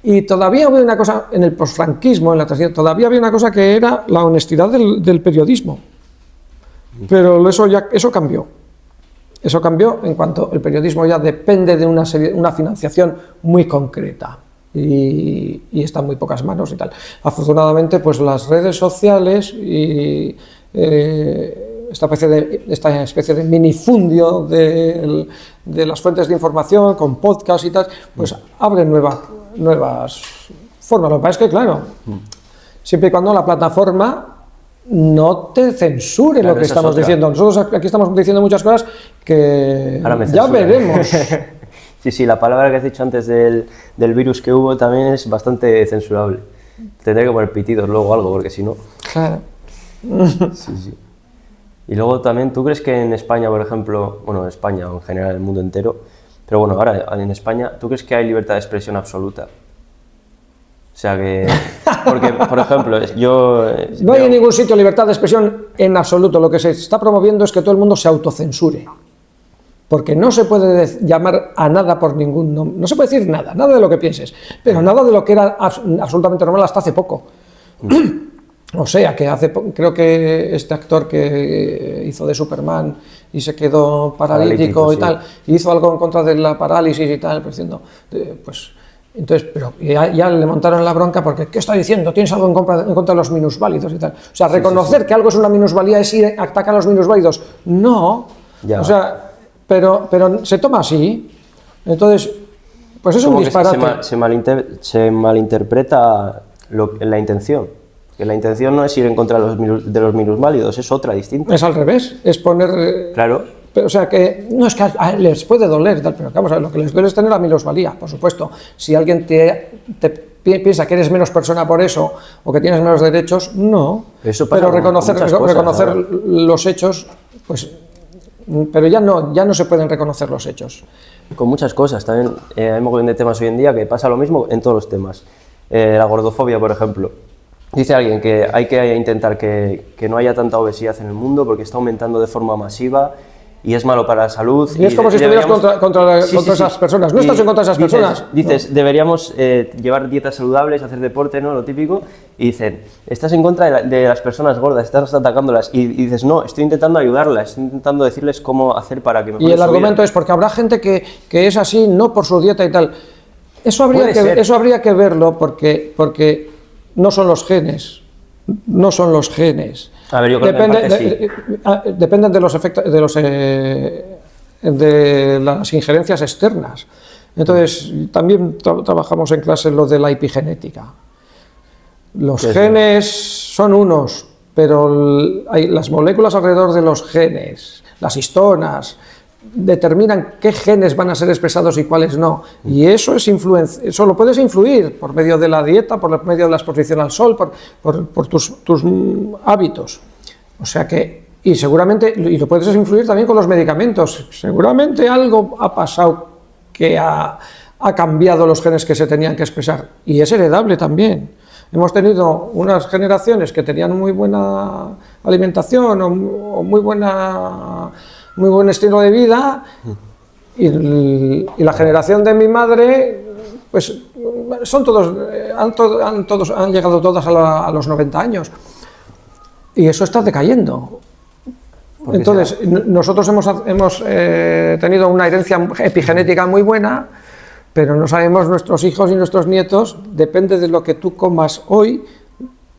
y todavía había una cosa, en el posfranquismo, en la transición, todavía había una cosa que era la honestidad del periodismo, pero eso cambió. Eso cambió en cuanto el periodismo ya depende de una financiación muy concreta y está en muy pocas manos y tal. Afortunadamente, pues las redes sociales y esta especie de minifundio de las fuentes de información con podcast y tal, pues abren nuevas formas. Lo que pasa es que, claro, siempre y cuando la plataforma no te censure lo que estamos diciendo. Nosotros aquí estamos diciendo muchas cosas que ya veremos. Sí, la palabra que has dicho antes del virus que hubo también es bastante censurable. Tendré que poner pitidos luego o algo, porque si no... Claro. Sí. Y luego también, ¿tú crees que en España, por ejemplo, bueno, en España o en general en el mundo entero, pero bueno, ahora en España, ¿tú crees que hay libertad de expresión absoluta? O sea que, porque, por ejemplo, no hay en ningún sitio libertad de expresión en absoluto. Lo que se está promoviendo es que todo el mundo se autocensure. Porque no se puede llamar a nada por ningún nombre. No se puede decir nada de lo que pienses, pero nada de lo que era absolutamente normal hasta hace poco. O sea, que creo que este actor que hizo de Superman y se quedó paralítico y tal, hizo algo en contra de la parálisis y tal, diciendo, pues... Entonces, pero ya le montaron la bronca porque, ¿qué está diciendo? ¿Tienes algo en contra de los minusválidos y tal? O sea, reconocer que algo es una minusvalía es ir a atacar a los minusválidos. No, ya. O sea, pero se toma así. Entonces, pues es un disparate. Se malinterpreta la intención. Que la intención no es ir en contra de los minusválidos, es otra distinta. Es al revés, es poner... Claro. Pero, o sea, que no es que les puede doler, pero vamos a ver, lo que les duele es tener la minusvalía, por supuesto. Si alguien te piensa que eres menos persona por eso o que tienes menos derechos, no. Eso pasa pero con reconocer, muchas cosas, reconocer ¿no? los hechos, pues, pero ya no se pueden reconocer los hechos. Con muchas cosas, también hay un montón de temas hoy en día que pasa lo mismo en todos los temas. La gordofobia, por ejemplo. Dice alguien que hay que intentar que no haya tanta obesidad en el mundo porque está aumentando de forma masiva y es malo para la salud. Y es como si estuvieras contra esas personas. No estás en contra de esas personas. Dices, no. Deberíamos llevar dietas saludables, hacer deporte, ¿no? Lo típico. Y dicen, estás en contra de las personas gordas, estás atacándolas. Y dices, no, estoy intentando ayudarlas, estoy intentando decirles cómo hacer para que mejoren. Y el argumento es porque habrá gente que es así, no por su dieta y tal. Eso habría que verlo porque no son los genes. No son los genes. A ver, yo creo que en parte sí. Dependen de los efectos de las injerencias externas. Entonces, también trabajamos en clase lo de la epigenética. Los genes son unos, pero hay las moléculas alrededor de los genes, las histonas, determinan qué genes van a ser expresados y cuáles no. Y eso es eso lo puedes influir por medio de la dieta, por medio de la exposición al sol, por tus hábitos. O sea que, y seguramente, y lo puedes influir también con los medicamentos. Seguramente algo ha pasado que ha cambiado los genes que se tenían que expresar. Y es heredable también. Hemos tenido unas generaciones que tenían muy buena alimentación o muy buen estilo de vida y la generación de mi madre, pues son todos, han llegado todas a los 90 años y eso está decayendo. Entonces, nosotros hemos tenido una herencia epigenética muy buena, pero no sabemos nuestros hijos y nuestros nietos, depende de lo que tú comas hoy,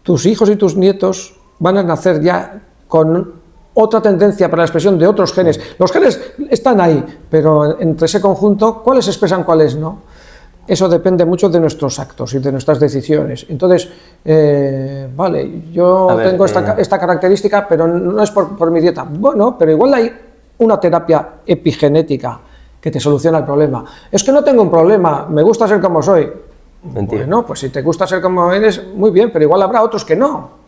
tus hijos y tus nietos van a nacer ya con otra tendencia para la expresión de otros genes. Los genes están ahí, pero entre ese conjunto, ¿cuáles se expresan, cuáles no? Eso depende mucho de nuestros actos y de nuestras decisiones. Entonces, vale, yo tengo esta característica, pero no es por mi dieta. Bueno, pero igual hay una terapia epigenética que te soluciona el problema. Es que no tengo un problema, me gusta ser como soy. Mentira. Bueno, pues si te gusta ser como eres, muy bien, pero igual habrá otros que no.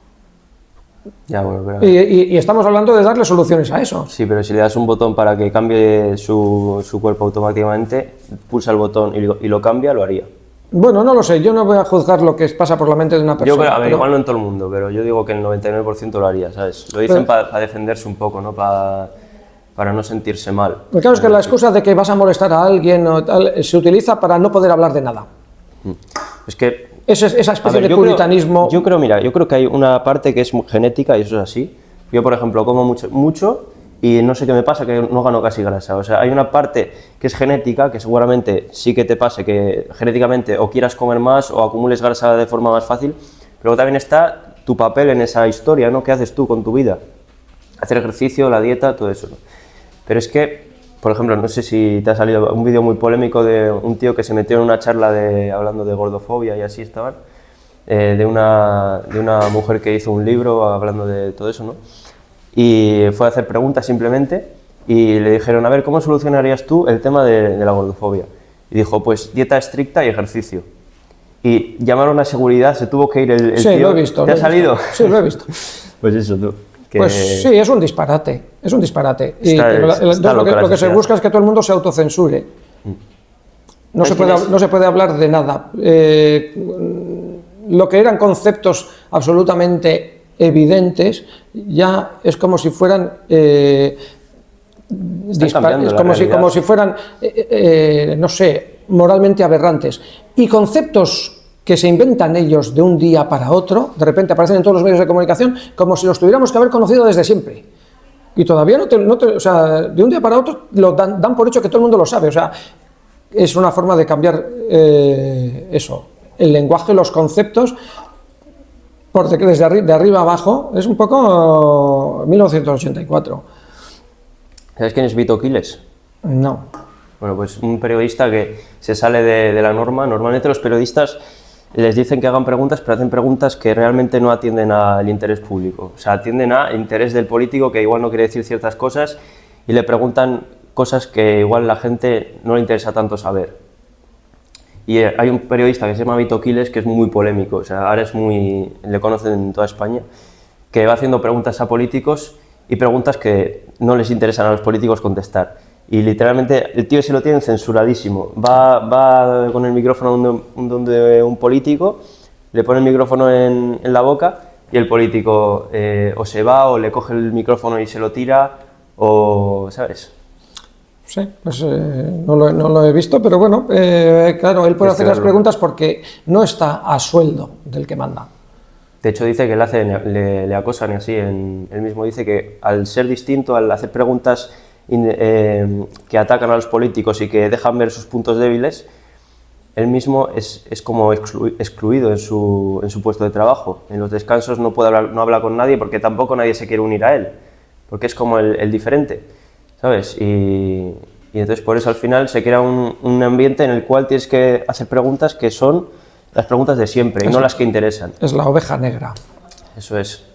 Ya, bueno, pero... y estamos hablando de darle soluciones a eso. Sí, pero si le das un botón para que cambie su cuerpo automáticamente, pulsa el botón y lo cambia, lo haría. Bueno, no lo sé, yo no voy a juzgar lo que pasa por la mente de una persona. Yo creo, a ver, igual no en todo el mundo, pero yo digo que el 99% lo haría, ¿sabes? Lo dicen para defenderse un poco, ¿no? Para no sentirse mal. Porque claro, es que la excusa de que vas a molestar a alguien o tal, se utiliza para no poder hablar de nada. Es que... Esa especie de puritanismo... Yo creo que hay una parte que es genética y eso es así. Yo, por ejemplo, como mucho y no sé qué me pasa, que no gano casi grasa. O sea, hay una parte que es genética, que seguramente sí que te pase, que genéticamente o quieras comer más o acumules grasa de forma más fácil, pero también está tu papel en esa historia, ¿no? ¿Qué haces tú con tu vida? Hacer ejercicio, la dieta, todo eso, ¿no? Pero es que, por ejemplo, no sé si te ha salido un vídeo muy polémico de un tío que se metió en una charla hablando de gordofobia y así estaban, de una mujer que hizo un libro hablando de todo eso, ¿no? Y fue a hacer preguntas simplemente y le dijeron, a ver, ¿cómo solucionarías tú el tema de la gordofobia? Y dijo, pues dieta estricta y ejercicio. Y llamaron a seguridad, se tuvo que ir el tío. Sí, lo he visto. ¿Te ha salido? Sí, lo he visto. Pues eso, tú. Pues sí, es un disparate, es un disparate. Lo que se busca es que todo el mundo se autocensure. No se puede hablar de nada. Lo que eran conceptos absolutamente evidentes ya es como si fueran como si fueran no sé, moralmente aberrantes. Y conceptos que se inventan ellos de un día para otro, de repente aparecen en todos los medios de comunicación, como si los tuviéramos que haber conocido desde siempre. Y todavía o sea, de un día para otro lo dan por hecho que todo el mundo lo sabe. O sea, es una forma de cambiar eso, el lenguaje, los conceptos, de arriba abajo. Es un poco 1984. ¿Sabes quién es Vito Quiles? No. Bueno, pues un periodista que se sale de la norma. Normalmente los periodistas les dicen que hagan preguntas, pero hacen preguntas que realmente no atienden al interés público. O sea, atienden al interés del político, que igual no quiere decir ciertas cosas, y le preguntan cosas que igual la gente no le interesa tanto saber. Y hay un periodista que se llama Vito Quiles, que es muy polémico, o sea, ahora le conocen en toda España, que va haciendo preguntas a políticos y preguntas que no les interesan a los políticos contestar. Y literalmente el tío se lo tiene censuradísimo. Va con el micrófono donde un político, le pone el micrófono en la boca y el político o se va o le coge el micrófono y se lo tira o, ¿sabes? Sí, pues no lo he visto, pero bueno, claro, él puede hacer las preguntas porque no está a sueldo del que manda. De hecho dice que le acosan y así, él mismo dice que al ser distinto, al hacer preguntas que atacan a los políticos y que dejan ver sus puntos débiles, él mismo es como excluido en su puesto de trabajo. En los descansos no habla con nadie porque tampoco nadie se quiere unir a él, porque es como el diferente, ¿sabes? Y entonces por eso al final se crea un ambiente en el cual tienes que hacer preguntas que son las preguntas de siempre y no las que interesan. Es la oveja negra. Eso es.